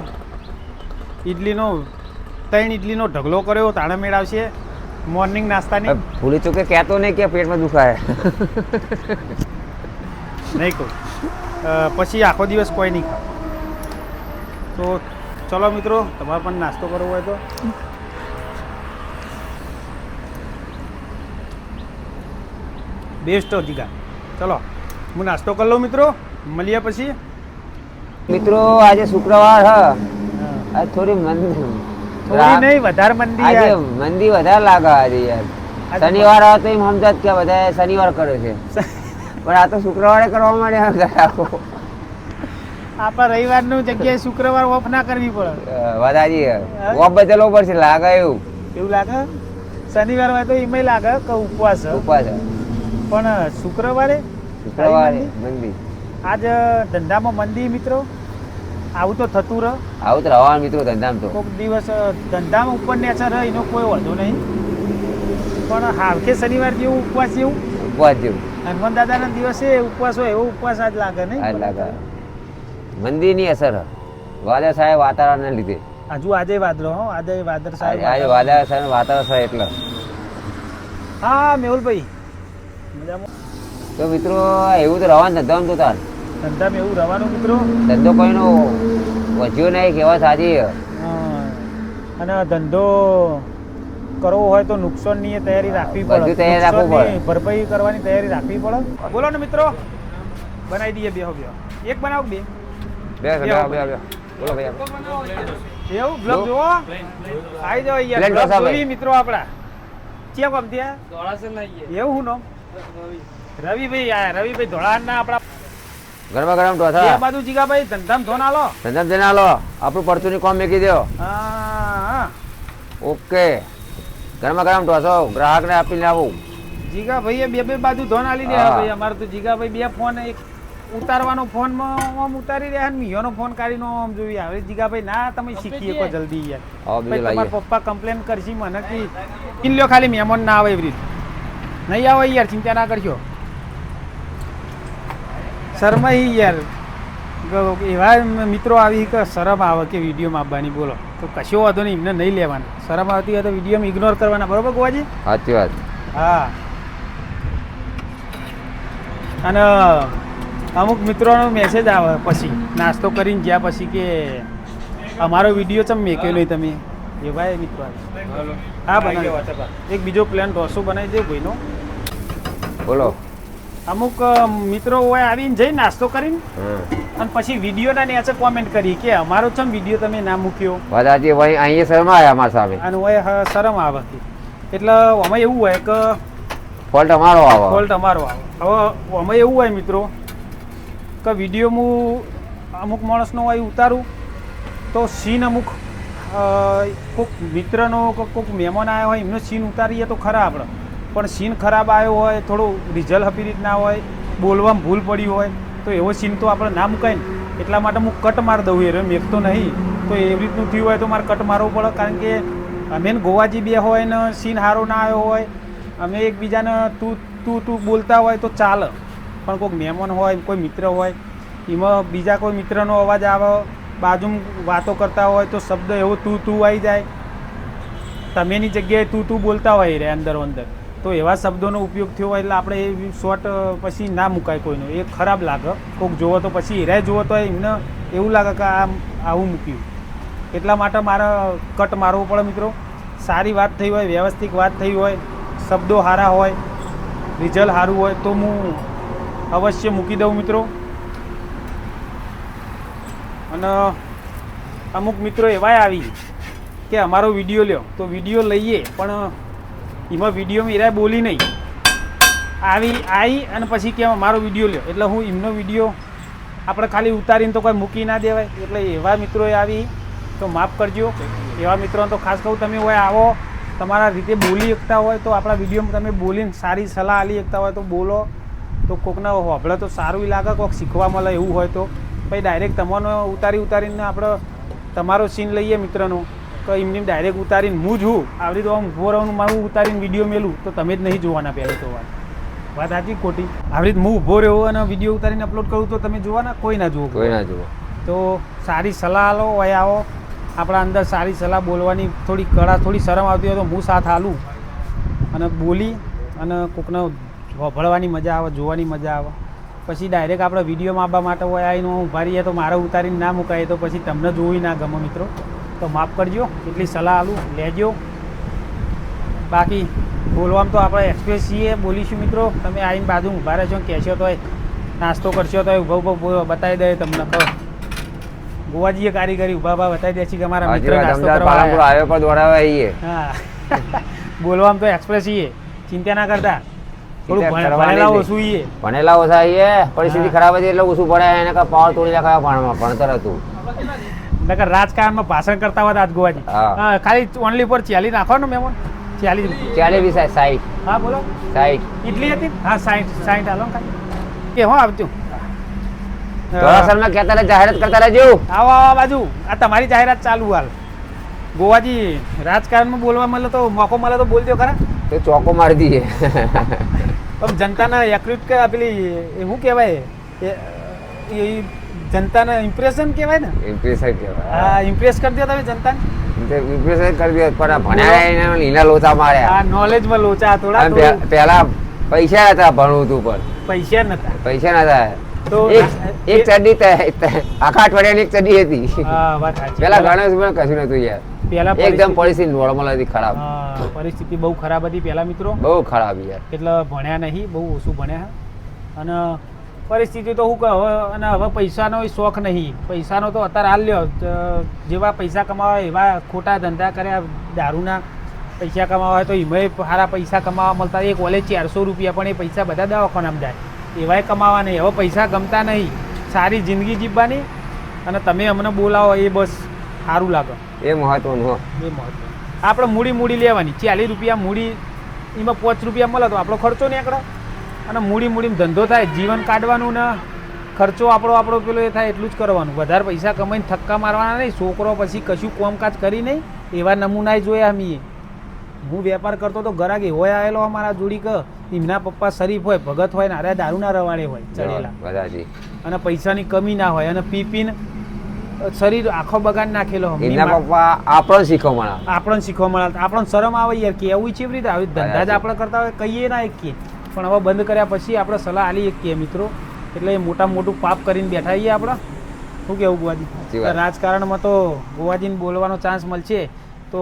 ઇડલીનો 3 ઇડલીનો ઢગલો કર્યો. તાણા મેળ આવશે મોર્નિંગ નાસ્તાની. ભૂલી ચૂકે કહેતો નહીં કે પેટમાં દુખાય. નહીં કહું પછી આખો દિવસ કોઈ નહીં ખાય. તો ચલો મિત્રો તમારે પણ નાસ્તો કરવો હોય તો. બેસ્ટ જીગા. ચલો હું નાસ્તો કરી લઉં મિત્રો. મળીએ પછી. મિત્રો આજે શુક્રવાર હ. આજ થોડી થોડી નહીં વધારે મંદી આજે યાર. મંદી વધારે લાગે આજે યાર. શનિવાર આવે તો એમ સમજાત કે બધા શનિવાર કરે છે, પણ આ તો શુક્રવારે કરવા માંડ્યા ગ્રાહકો. આપણા રવિવારનું જગ્યાએ શુક્રવાર ઓફ ના કરવી પડે. વધારી ઓફ બદલવો પડશે લાગે એવું. એવું લાગે. શનિવાર હોય તો એમાં લાગે કે ઉપવાસ છે. ઉપવાસ પણ શુક્રવારે મંદી. આજ ધંધામાં મંદી મિત્રો. આવું તો થતું રહે. આવું તો રહેવાનું મિત્રો ધંધામાં તો. કોઈક દિવસ ધંધામાં ઉપર ને અસર રહે એનો કોઈ વાંધો નહીં. પણ હાવખે શનિવાર જેવું ઉપવાસ જેવું. ઉપવાસ જેવું હનુમાન દાદાના દિવસે ઉપવાસ હોય એવો ઉપવાસ આજ લાગે નહીં. આજ લાગે. મંદીની અસર વાદળ સાહેબ વાતાવરણને લીધે. હજુ આજે વાદળો હો. આજે વાદળ સાહેબ. આજે વાદળ સાહેબ વાતાવરણ સાહેબ એટલે. હા મેહુલભાઈ મજામાં. તો મિત્રો એવું તો રહેવાનું ધંધામાં તો તાર. ધંધામાં એવું રહેવાનું મિત્રો. ધંધો કોઈનો વધ્યો નહીં કહેવા સાચી. અને ધંધો કરવો હોય તો નુકસાનની તૈયારી રાખવી પડે. બધું તૈયાર રાખવું પડે. નુકસાનની ભરપાઈ કરવાની તૈયારી રાખવી પડે. બોલો ને મિત્રો. બનાવી દઈએ બેહો બેહો. એક બનાવો બે. બોલો ભાઈ. એવું બ્લોગ જોવો. આવી જાઓ યાર. પ્લેન બ્લોગ ઢોસા ભાઈ. જોઈએ મિત્રો આપડા. ચિયા કોમ થયા? એવું હું નામ? રવિભાઈ આયા. રવિભાઈ ધોળાના આપડા ગરમા ગરમ બે ઢોસા. બાજુ જીગાભાઈ ધંધામ ધોન આલો. ધંધામ જઈને આલો. આપણું પડતું ની કોમ મેકી દો. હા ઓકે. ગરમા ગરમ ઢોસો ગ્રાહકને આપીને આવું. જીગા ભાઈએ બે બાજુ ધોન આલી દે હા. ભાઈ અમારે તો જીગા ભાઈ બે ફોન એક ઉતારવાનો ફોનમાં આમ ઉતારી રહ્યા ને મિયોનો ફોન કાઢીને આમ જોઈએ હવે જીગા ભાઈ ના તમે શીખી શકો જલ્દી યાર હા, બીજું ભાઈ તમારા લાવીએ. પપ્પા કમ્પ્લેન કરશી મને કે કિન લ્યો ખાલી મહેમાન ના આવે એવી રીતે નહીં આવે યાર ચિંતા ના કરશો શરમાઈ યાર એવા મિત્રો આવી કે શરમ આવે કે વિડીયોમાં આવવાની બોલો તો કશો વાંધો નહીં એમને નહીં લેવાના શરમ આવતી હોય તો વિડીયોમાં ઇગ્નોર કરવાના બરોબર ગોવાજી સાચી વાત. હા અને અમુક મિત્રોનો મેસેજ આવે પછી નાસ્તો કરીને ગયા પછી કે અમારો વિડીયો ચમ મેક્યો નહીં તમે એ ભાઈ મિત્રો હા બનાવ્યો એક બીજો પ્લાન ઢોસો બનાવી દે ભાઈનો બોલો. અમુક મિત્રો હોય આવીને જઈ નાસ્તો કરીને અને પછી વિડીયોના નીચે કોમેન્ટ કરી કે અમારો ચમ વિડીયો તમે ના મૂક્યો વાત સાચી. વહી અહીંયા શર્મા આવ્યા અમારા સામે. અને હોય શરમ આવે એટલે આમાં એવું હોય કે ફોલ્ટ અમારો આવે. ફોલ્ટ અમારો આવે હવે આમાં એવું હોય મિત્રો કે વિડીયો હું અમુક માણસનો હોય ઉતારું તો સીન અમુક કોઈક મિત્રનો કોઈક મહેમાન આવ્યો હોય એમનો સીન ઉતારીએ તો ખરા આપણે પણ સીન ખરાબ આવ્યો હોય થોડું રિઝલ્ટ હપી રીતના હોય બોલવામાં ભૂલ પડી હોય તો એવો સીન તો આપણે ના મુકાય ને એટલા માટે હું કટ મારી દઉં એ મેકતો નહીં તો એવી રીતનું થયું હોય તો મારે કટ મારવો પડે કારણ કે અમે ગોવાજી બે હોય ને સીન સારો ના આવ્યો હોય અમે એકબીજાને તું બોલતા હોય તો ચાલે પણ કોઈક મહેમાન હોય કોઈ મિત્ર હોય એમાં બીજા કોઈ મિત્રનો અવાજ આવે બાજુમાં વાતો કરતા હોય તો શબ્દ એવો તું આવી જાય તમેની જગ્યાએ તું બોલતા હોય રે અંદર તો એવા શબ્દોનો ઉપયોગ થયો હોય એટલે આપણે એ શોર્ટ પછી ના મુકાય કોઈનો એ ખરાબ લાગે કોઈક જુઓ તો પછી એરાય જુઓ તો એમને એવું લાગે કે આવું મૂક્યું એટલા માટે મારે કટ મારવો પડે મિત્રો સારી વાત થઈ હોય વ્યવસ્થિત વાત થઈ હોય શબ્દો સારા હોય રિઝલ્ટ સારું હોય તો હું અવશ્ય મૂકી દઉં મિત્રો અને અમુક મિત્રો એવાય આવી કે અમારો વિડીયો લ્યો તો વિડીયો લઈએ પણ એમાં વિડીયોમાં એરાય બોલી નહીં આવી અને પછી કે મારો વિડીયો લ્યો એટલે હું એમનો વિડીયો આપણે ખાલી ઉતારીને તો કોઈ મૂકી ના દેવાય એટલે એવા મિત્રોએ આવી તો માફ કરજો એવા મિત્રોને તો ખાસ કહું તમે હોય આવો તમારા રીતે બોલી શકતા હોય તો આપણા વિડીયોમાં તમે બોલીને સારી સલાહ આપી શકતા હોય તો બોલો તો કોકને હોભળે તો સારું લાગે કોઈક શીખવા મળે એવું હોય તો પછી ડાયરેક્ટ તમને ઉતારીને આપણે તમારો સીન લઈએ મિત્રનો તો એમને ડાયરેક્ટ ઉતારીને હું છું આવી રીતે આમ ઊભો રહેવાનું મારું ઉતારીને વિડીયો મેલું તો તમે જ નહીં જોવાના પહેલાં તો વાત સાચી ખોટી આવી રીતે હું ઊભો રહ્યો અને વિડીયો ઉતારીને અપલોડ કરું તો તમે જોવાના કોઈ ના જુઓ તો સારી સલાહ લો હોય આવો આપણા અંદર સારી સલાહ બોલવાની થોડી કળા થોડી શરમ આવતી હોય તો હું સાથ હાલું અને બોલી અને કોકને ભળવાની મજા આવે જોવાની મજા આવે પછી ડાયરેક્ટ આપણે વિડીયોમાં આવવા માટે હોય આવીને ઊભા રહીએ તો મારે ઉતારીને ના મુકાય તો પછી તમને જોઈ ના ગમે મિત્રો તો માફ કરજો એટલી સલાહ આલું લેજો બાકી બોલવામાં તો આપણે એક્સપ્રેસ છીએ બોલીશું મિત્રો તમે આવીને બાજુ ઊભા રહેશો કહેશો તોય નાસ્તો કરશો તોય ઊભા બતાવી દે તમને કહો ગોવાજીએ કારીગરી ઊભા બતાવી દે છે કે અમારા મિત્ર નાસ્તો કરવા આવ્યો પર દોડાવા આવીએ હા બોલવામાં તો એક્સપ્રેસ છીએ ચિંતા ના કરતા થોડું ભણેલા ઓછું છીએ ભણેલા ઓછા આવીએ પરિસ્થિતિ ખરાબ હતી એટલે ઓછું ભણે એને પાવર તોડી નાખ્યા ભણતર હતું નકર રાજકારણમાં ભાષણ કરતા હોય આજ ગોવાજી ખાલી ઓનલી પર 40 નાખવાનું મેમોન 40 60 હા બોલો 60 ઇડલી હતી હા 60 હાલો ખાલી કે હો આવજો ધોરાસરમાં કહેતા જાહેરાત કરતા રહેજો આવો બાજુ આ તમારી જાહેરાત ચાલુ હાલ ગોવાજી રાજકારણમાં બોલવા મળે તો મોકો મળે તો બોલજો ખરા તો ચોકો મારી દઈએ જનતાને એક્યુટ કે પેલી શું કહેવાય એ જનતાને ઇમ્પ્રેશન કહેવાય ને ઇમ્પ્રેશન કહેવાય હા ઇમ્પ્રેસ કરી દો તમે જનતાને ઇમ્પ્રેશન કરી દો પણ ભણ્યા લીલા લોચા માર્યા હા નોલેજમાં લોચા થોડા પહેલા પૈસા હતા ભણવું તું પણ પૈસા નતા તો એક ચડ્ડી આખા અઠવાડિયાની એક ચડ્ડી હતી પેલા ગણેશ કશું નતું યાર પેલા એકદમ પરિસ્થિતિ નોર્મલ હતી ખરાબ પરિસ્થિતિ બહુ ખરાબ હતી પેલા મિત્રો બહુ ખરાબ યાર એટલે ભણ્યા નહીં બહુ ઓછું ભણ્યા અને પરિસ્થિતિ તો શું કહો અને હવે પૈસાનો શોખ નહીં પૈસાનો તો અત્યારે હાલ લ્યો જેવા પૈસા કમાવા એવા ખોટા ધંધા કર્યા દારૂના પૈસા કમાવા હોય તો એમાં સારા પૈસા કમાવા મળતા એક ઓલે 400 રૂપિયા પણ એ પૈસા બધા દવાખાનામાં જાય એવાય કમાવા નહીં હવે પૈસા ગમતા નહીં સારી જિંદગી જીવવાની અને તમે અમને બોલાવો એ બસ સારું લાગે એ મહત્વનું એ મહત્વ આપણે મૂડી લેવાની 40 રૂપિયા મૂડી, એમાં 5 રૂપિયા મળે તો આપણો ખર્ચો નીકળે અને મૂડીમાં ધંધો થાય, જીવન કાઢવાનું ને ખર્ચો આપણો પેલો એ થાય એટલું જ કરવાનું. વધારે પૈસા કમાઈને થક્કા મારવાના નહીં. છોકરો પછી કશું કામકાજ કરી નહીં એવા નમૂના જોયા અમે. હું વેપાર કરતો તો ગરાક એવો આવેલો અમારા જોડી કે એમના પપ્પા શરીફ હોય, ભગત હોય ને અરે દારૂના રવાડે હોય ચડેલા, અને પૈસાની કમી ના હોય, અને પીને શરીર આખો બગાડ નાખેલો. એમના પપ્પા આપણને શીખવા મળે, આપણને શરમ આવે યાર કે એવું છે રીતે આવી ધંધા જ આપણે કરતા હોય કહીએ ના એક પણ હવે બંધ કર્યા પછી આપણે સલાહ આલી શકીએ મિત્રો. એટલે મોટું પાપ કરીને બેઠા છીએ આપણે. શું કેવું ગોવાજી? રાજકારણમાં તો ગોવાજીને બોલવાનો ચાન્સ મળશે તો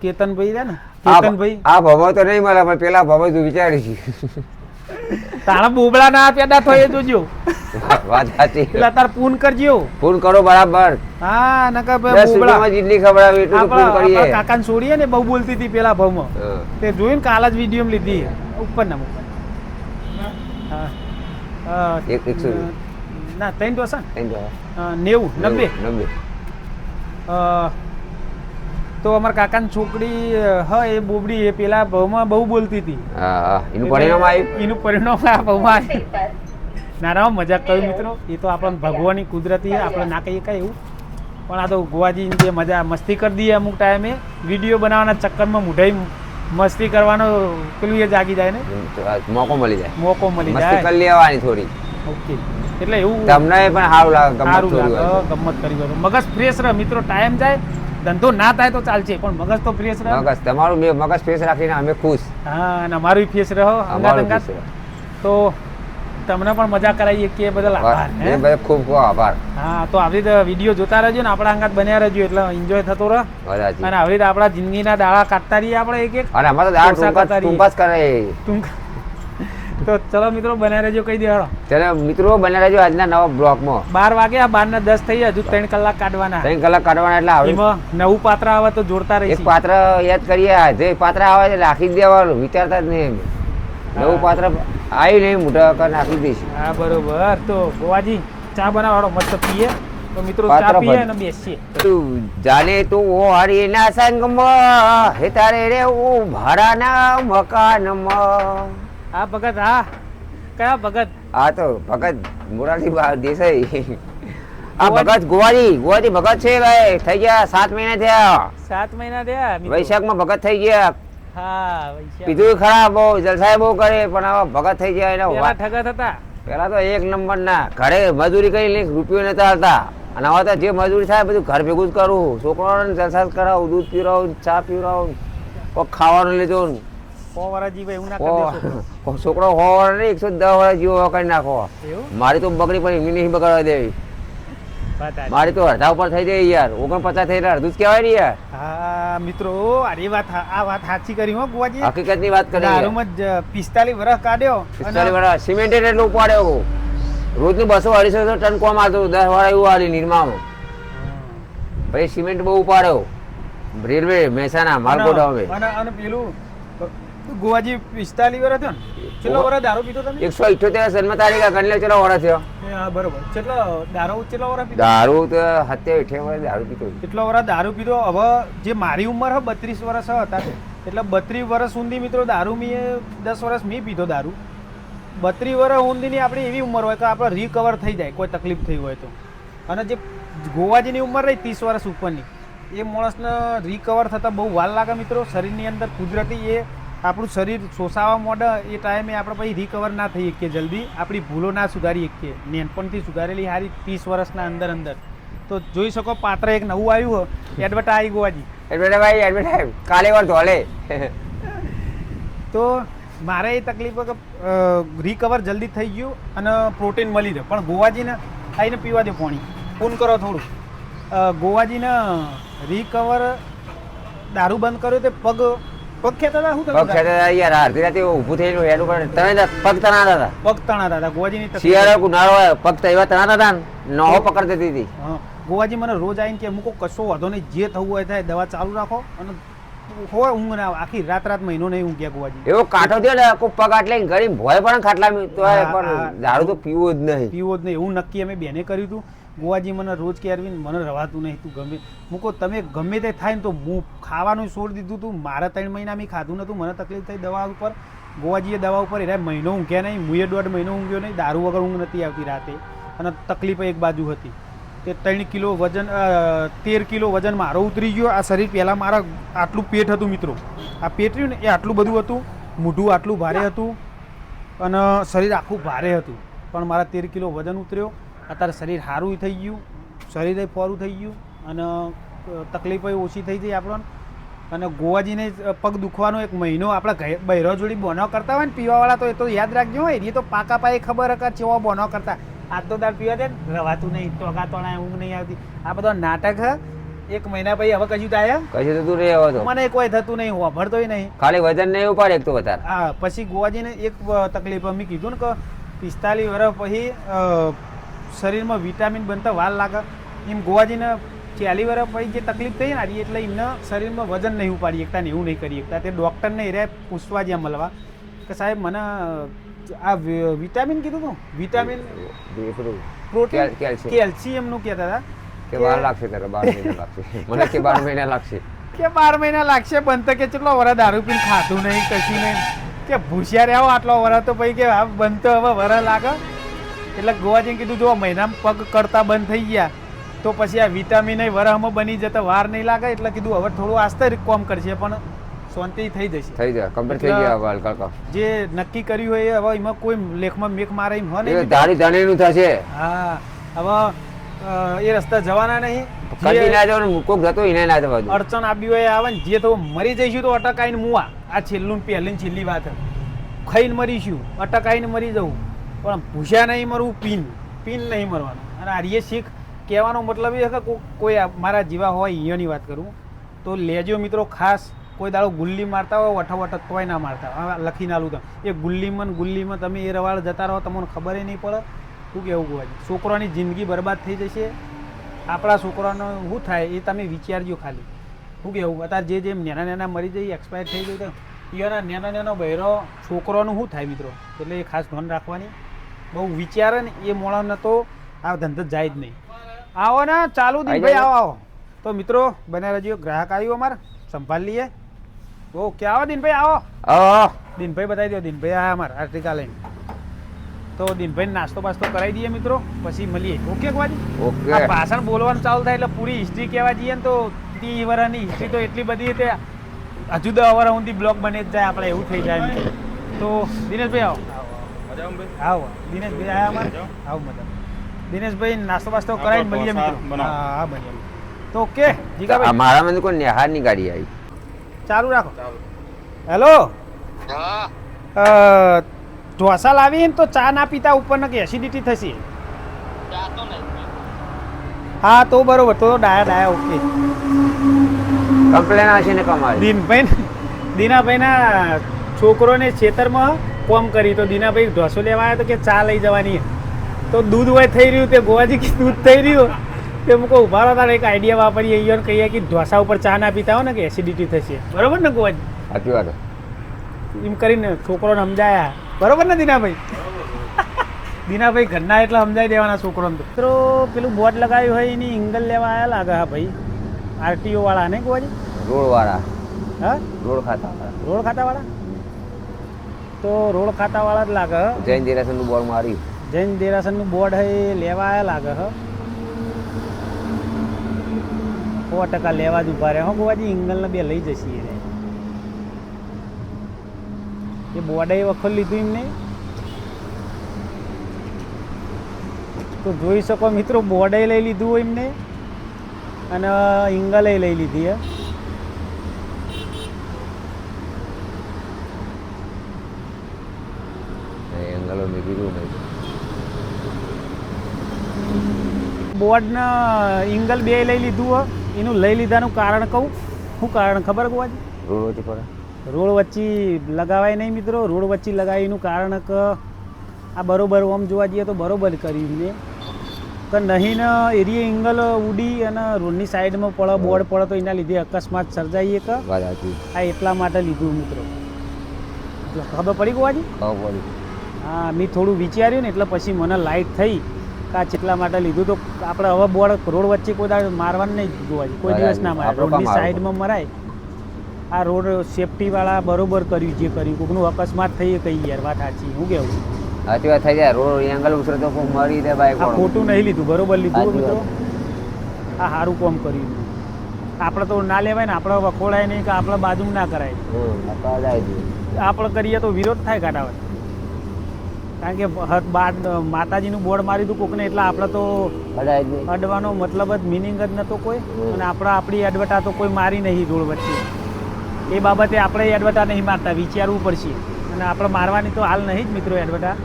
કેતનભાઈ છે ને, કેતનભાઈ આ ભમો તો નહીં મળે પણ પેલા ભમો તું વિચારી તારા બોબડા ના પેદા થાય જોજો. વાત સાચી. એટલે તાર પૂન કરજો. પૂન કરો બરાબર. હા નકા 10 રૂપિયામાં જેટલી ખબર એટલું તો પૂન કરીએ. કાકાને છોડીએ ને બહુ બોલતી હતી પેલા ભમો, તે જોયું ને કાલ જ વિડીયો લીધી ઉપર ના હા 100 ના 3 તો હશે ને 90 તો અમારા કાકાની છોકરી હા એ બોબડી એ પેલા ભાવમાં બહુ બોલતી હતી. એનું પરિણામ આ ભાવમાં ના મજાક કર્યું મિત્રો. એ તો આપણને ભગવાનની કુદરતી આપણે ના કહીએ કાંઈ એવું, પણ આ તો ગોવાજી જે મજા મસ્તી કરી દઈએ અમુક ટાઈમે વિડીયો બનાવવાના ચક્કરમાં મોઢાઈ મસ્તી કરવાનો પેલું એ જાગી જાય ને, મોકો મળી જાય મસ્તી કરી લેવાની થોડી. ઓકે એટલે એવું તમને પણ સારું લાગે, ગમત કરી હોય મગજ ફ્રેશ રહે મિત્રો. ટાઈમ જાય ધંધો ના થાય તો ચાલશે પણ મગજ તો ફ્રેશ રહે. મગજ તમારું મગજ ફ્રેશ રાખીને અમે ખુશ. હા અને અમારું ફ્રેશ રહો અંગાત. તો તમને પણ મજા કરાવીએ કે બદલ આભાર. ખૂબ ખૂબ આભાર. હા તો આવી રીતે વિડીયો જોતા રહેજો ને આપણા અંગાત બન્યા રહેજો એટલે એન્જોય થતો રહે. અને આવી રીતે આપણા જિંદગીના દાડા કાઢતા રહીએ આપણે એક અને અમારે તો દાડા ટૂંકાસ કરે. તો ચલો મિત્રો બન્યા રહેજો કહી દે. ચલો મિત્રો બન્યા રહેજો આજના નવા બ્લોગમાં. 12 વાગ્યા 12 ને 10 થઈ હજુ 3 કલાક કાઢવાના. 3 કલાક કાઢવાના એટલે એમાં નવું પાત્ર આવે તો જોડતા રહીશું. એક પાત્ર યાદ કરીએ, જે પાત્ર આવે છે રાખી જ દેવાનું, વિચારતા જ નહીં. નવું પાત્ર આવી નહીં મોટા કરી નાખી દઈશું. હા બરોબર. તો ગોવાજી ચા બનાવવાનો મસ્ત પીએ તો મિત્રો ચા પીએ અને બેસીએ. તું જાને તું હરીના સંગમાં હે તારે રેવું ભાડાના મકાનમાં. હા ભગત. હા કયા ભગત? આ તો ભગત મોરારજી દેસાઈ. આ ભગત ગોવાજી ભગત છે ભાઈ. થઈ ગયા 7 મહિના થયા. 7 મહિના થયા. વૈશાખમાં ભગત થઈ ગયા. હા વૈશાખ. પીધું ખરા બહુ જલસાએ બહુ કરે પણ આવા ભગત થઈ ગયા. એના ઠગત હતા પેલા તો 1 નંબર ના. ઘરે મજૂરી કરી રૂપિયો નતા હાલતા અને હવે તો જે મજૂરી થાય બધું ઘર ભેગું જ કરું. છોકરાઓને જલસા કરાવું, દૂધ પીવડાવું, ચા પીવડાવું, કોક ખાવાનું લીધું. છોકરો 100 વર્ષ નહીં 110 વર્ષ જેવો કરી નાખો. મારી તો બગડી પણ એમની નહીં બગાડવા દેવી. મારી તો અડધા ઉપર થઈ જાય યાર. 49 થઈ રહ્યા. અડધું જ કહેવાય ને યાર. હા મિત્રો આ વાત સાચી કરી હો ગોવાજી. હકીકત ની વાત કરી. દારૂમાં 45 વર્ષ કાઢ્યો. 45 વર્ષ સિમેન્ટ એટલું ઉપાડ્યો. રોજનું 200-250 ટન કોમ આવતું. 10 વાળા એવું આલી નિર્મામાં. પછી સિમેન્ટ બહુ ઉપાડ્યો. રેલવે મહેસાણા માલગોડાવે. અને પેલું ગોવાજી 45 વર્ષ થયો ને. કેટલો વર્ષ દારૂ પીધો તમે? 178 જન્મ તારીખ ગણલે ચલો વર્ષ થયો. હા બરોબર. દારૂ કેટલો વર્ષ પીધો? દારૂ તો 70-80 વર્ષ દારૂ પીધો. કેટલો વર્ષ દારૂ પીધો? હવે જે મારી ઉંમર હે 32 વર્ષ હતા એટલે 32 વર્ષ સુધી મિત્રો દારૂ મેં 10 વર્ષ મેં પીધો દારૂ. 32 વર્ષ સુધીની આપણી એવી ઉંમર હોય કે આપણે રિકવર થઈ જાય કોઈ તકલીફ થઈ હોય તો. અને જે ગોવાજીની ઉંમર રહી 30 વર્ષ ઉપરની એ માણસને રિકવર થતાં બહુ વાર લાગે મિત્રો. શરીરની અંદર કુદરતી એ આપણું શરીર શોષાવા માંડે એ ટાઈમે આપણે પછી રિકવર ના થઈ શકીએ જલ્દી. આપણી ભૂલો ના સુધારી શકીએ. નાનપણથી સુધારેલી સારી 30 વર્ષના અંદર તો જોઈ શકો પાત્ર એક નવું આવ્યું હોય. એડવર્ટાઈ ગોવાજી એડવર્ટાઈ કાલે વાર ધોલે. તો મારે એ તકલીફ કે રિકવર જલ્દી થઈ ગયું અને પ્રોટીન મળી રહે. પણ ગોવાજીને આવીને પીવા દે પાણી. ફોન કરો થોડું. ગોવાજીને રિકવર દારૂ બંધ કર્યો તે પગ ખેતા હતા. શું પગ ખેતા યાર. અડધી રાતે ઊભું થઈને હેડ ઉપર પગ તણાતા હતા. પગ તણાતા હતા ગોવાજીની તકલીફ. શિયાળો ઉનાળો હોય પગ એવા તણાતા હતા ને નહો પકડ દેતી હતી. ગોવાજી મને રોજ આવીને કે મૂકો કશો વાંધો નહીં, જે થવું હોય થાય દવા ચાલુ રાખો અને હોય ઊંઘ ના આખી રાત મહિનો નહીં ઊંઘ્યા ગોવાજી. એવો કાંઠો થયો ને કોઈ પગ આટલે ગળી ભોય પણ ખાટલા તો પણ દારૂ તો પીવો જ નહીં. એવું નક્કી અમે બેને કર્યું હતું ગોવાજી મને રોજ કે અરવિંદ મને રવાતું નહીં, તું ગમે મૂકો તમે ગમે તે થાય ને તો હું ખાવાનું છોડી દીધું તું, મારા 3 મહિના મેં ખાધું નહોતું, મને તકલીફ થઈ દવા ઉપર. ગોવાજીએ દવા ઉપર એટલે મહિનો ઊંઘ્યા નહીં, હું 1.5 મહિનો ઊંઘ્યો નહીં, દારૂ વગર ઊંઘ નથી આવતી રાતે, અને તકલીફ એક બાજુ હતી. તે 3 કિલો વજન 13 કિલો વજન મારો ઉતરી ગયો. આ શરીર પહેલાં મારા આટલું પેટ હતું મિત્રો, આ પેટ રહ્યું ને એ આટલું બધું હતું, મોઢું આટલું ભારે હતું અને શરીર આખું ભારે હતું, પણ મારા 13 કિલો વજન ઉતર્યો. અત્યારે શરીર સારું થઈ ગયું, શરીરે ફોરું થઈ ગયું અને તકલીફો ઓછી થઈ ગઈ આપણને. અને ગોવાજીને પગ દુખવાનો 1 મહિનો આપણે બહેરો જોડી બોનો કરતા હોય ને પીવાવાળા, તો એ તો યાદ રાખજો હોય, એ તો પાકા પાયે ખબર હકે ચેવો બોનો કરતા. આ તો દાળ પીવા દે ને રવાતું નહીં, ટોગા તોણા ઊંઘ નહીં આવતી, આ બધો નાટક હ. 1 મહિના પછી હવે કશું થાય કશું થતું નહીં, હવે તો મને કોઈ થતું નહીં, વાભરતોય નહીં, ખાલી વજન નહીં ઉપાડે એક તો વધારે. હા. પછી ગોવાજીને એક તકલીફ મેં કીધું ને કે 45 વર્ષ પછી શરીરમાં વિટામિન બનતા વાર લાગે, એમ ગોવાજીને 40 વર્ષ પછી જે તકલીફ થઈ ને એટલે એમને શરીરમાં વજન નહીં ઉપાડી શકતા ને એવું નહીં કરી શકતા. તે ડૉક્ટરને એરે પૂછવા જ્યાં મળવા કે સાહેબ મને આ વિટામિન કીધું હતું, વિટામિન પ્રોટીન કેલ્શિયમનું કહેતા હતા કે 12 લાગશે તારે, 12 મહિના લાગશે. મને કે 12 મહિના લાગશે, કે 12 મહિના લાગશે. બનતો કે કેટલો વરસ દારૂ પીને ખાધું નહીં, કશું નહીં, કે ભૂસ્યા રહ્યો આટલો વરસ, તો પછી કે આ બનતો હવે વરસ લાગે. એટલે ગોવાજીને કીધું જો મહિનામાં પગ કરતા બંધ થઈ ગયા તો પછી આ વિટામિન વરસમાં બની જતા વાર નહીં લાગે. એટલે કીધું હવે થોડું આસ્તે કોમ કરશે પણ શાંતિ થઈ જશે, થઈ જાય કમ્પ્લીટ થઈ ગયા. હવે હલકા જે નક્કી કર્યું હોય હવે એમાં કોઈ લેખમાં મેક મારે એમ હોય એ ધારી ધાણીનું થશે. હા. હવે એ રસ્તા જવાના નહીં, કદી ના જવાનું, કોક જતો એને ના જવાનું. અડચણ આવી હોય આવે ને, જે તો મરી જઈશું તો અટકાઈને મુવા. આ છેલ્લું પહેલી છેલ્લી વાત, ખાઈને મરીશું, અટકાઈને મરી જવું, પણ ભૂસ્યા નહીં મરવું, પીન નહીં મરવાનું. અને આર્ય શીખ કહેવાનો મતલબ એ કે કોઈ મારા જેવા હોય અહીંયાની વાત કરું તો લેજો મિત્રો ખાસ. કોઈ દાડો ગુલ્લી મારતા હોય વઠ તોય ના મારતા, લખી નાલું તમે એ ગુલ્લીમાં તમે એ રવાડ જતા રહો, તમને ખબર નહીં પડે. શું કહેવું ગોવાજી, છોકરાની જિંદગી બરબાદ થઈ જશે. આપણા છોકરાનો શું થાય એ તમે વિચારજો ખાલી. શું કહેવું, અત્યારે જેમ નાના મરી જઈ એક્સપાયર થઈ ગયું તો એના નાનો બહેરો છોકરાનું શું થાય મિત્રો. એટલે એ ખાસ ધ્યાન રાખવાની, બહુ વિચારે ને એ મોણાને તો આ ધંધો જાય જ નહીં. આવો ને ચાલુ દિનભાઈ, આવો. તો મિત્રો બને રહેજો, ગ્રાહક આવ્યું અમારે સંભાળ લઈએ. ઓકે આવો દિનભાઈ, આવો. દિનભાઈ બતાવી દો, દિનભાઈ આ અમારે આર્ટિકા લઈને. તો દિનભાઈ નાસ્તો બાસ્તો કરાવી દઈએ મિત્રો, પછી મળીએ. ઓકે ગોવાજી, ઓકે. ભાષણ બોલવાનું ચાલુ થાય એટલે પૂરી હિસ્ટ્રી કહેવા જઈએ ને તો 30 વર્ષની હિસ્ટ્રી તો એટલી બધી તે હજુ 10 વર્ષ સુધી બ્લોગ બની જ જાય આપણે, એવું થઈ જાય મિત્રો. તો દિનેશભાઈ આવો, દિનેશભાઈ આયા અમારે, આવો મજા. દિનેશભાઈ નાસ્તો બાસ્તો કરાવીને મળીએ મિત્રો. હા મળીએ. તો ઓકે જીગાભાઈ, મારા મને કોઈ નેહારની ગાડી આવી, ચાલુ રાખો. હેલો, ઢોસા લાવીએ ને તો ચા ના પીતા ઉપર ને કે એસિડિટી થશે. હા તો બરોબર, તો ડાયા ઓકે. કમ્પ્લેન આવશે ને કમાલ. દીનાભાઈના છોકરોને ખેતરમાં કોમ કરી તો દીનાભાઈ ઢોસો લેવા આવ્યા તો કે ચા લઈ જવાની, તો દૂધ હોય થઈ રહ્યું, તે ગોવાજી કે દૂધ થઈ રહ્યું, તે મૂકો ઉભા રહો. તારે એક આઈડિયા વાપરીએ, અહીંયા કહીએ કે ઢોસા ઉપર ચા ના પીતા હોય ને કે એસિડિટી થશે. બરોબર ને ગોવાજી? સાચી વાત. એમ કરીને છોકરોને સમજાયા. બરોબર ને દીનાભાઈ? દીનાભાઈ ઘરના એટલે સમજાવી દેવાના છોકરોને. તો પેલું બોર્ડ લગાવ્યું હોય એની ઇંગલ લેવા આવ્યા લાગે. હા ભાઈ, આરટીઓ વાળા ને ગોવાજી? રોડ વાળા. હા, રોડ ખાતા વાળા. તો રોડ ખાતા વાળા જ લાગે. જૈન દેરાસરનું બોર્ડ માર્યું. જૈન દેરાસરનું બોર્ડ હે લેવા આવ્યા લાગે. હ 100% લેવા જ ઉભા રહ્યા હો ગોવાજી. ઇંગલને 2 લઈ જશે એ બોર્ડે વખત લીધું એમને. તો જોઈ શકો મિત્રો, બોર્ડે લઈ લીધું હોય એમને અને ઇંગલે લઈ લીધી હે. એંગલો મેં કીધું નહીં. બોર્ડના ઇંગલ 2 લઈ લીધું હોય. એનું લઈ લીધાનું કારણ કહું, શું કારણ ખબર ગોવાજી? રોડ વચ્ચે પડે. રોડ વચ્ચે લગાવાય નહીં મિત્રો. રોડ વચ્ચે લગાવીનું કારણ કે આ બરોબર આમ જોવા જઈએ તો બરોબર કર્યું મેં કે નહીં ને એરિયા એંગલ ઉડી અને રોડની સાઈડમાં પડે, બોર્ડ પડે તો એના લીધે અકસ્માત સર્જાઈએ કે આ એટલા માટે લીધું મિત્રો. ખબર પડી ગોવાજી? ખબર પડી. હા, મેં થોડું વિચાર્યું ને એટલે પછી મને લાઇટ થઈ આ ચેટલા માટે લીધું તો આપણે હવે બોર્ડ રોડ વચ્ચે કોઈ દાડો મારવાનું નહીં જોવાજી, કોઈ દિવસ ના મારે. આપણું કામ રોડની આવે. સાઈડમાં મરાય. આ રોડ સેફટીવાળા બરોબર કર્યું જે કર્યું. કોકનું અકસ્માત થઈ કઈ યાર, વાત સાચી. હું કેવું સાચી વાત થઈ જાય, રોડ એંગલ ઉછરે તો કોઈ મરી દે બાઈક આ ખોટું નહીં લીધું, બરોબર લીધું સાચી મિત્રો. વાત. આ સારું કામ કર્યું. આપણે તો ના લેવાય ને, આપણે વખોડાય નહીં કે આપણે બાજુ ના કરાય. આપણે કરીએ તો વિરોધ થાય કાઢાવે. કારણ કે માતાજીનું બોર્ડ મારી હતું કોકને, એટલે આપણે તો અડવાનો મતલબ જ મિનિંગ જ નહોતો કોઈ. અને આપણી એડવર્ટા તો કોઈ મારી નહીં રોડ વચ્ચે. એ બાબતે આપણે એડવર્ટા નહીં મારતા, વિચારવું પડશે. અને આપણે મારવાની તો હાલ નહીં જ મિત્રો એડવર્ટા.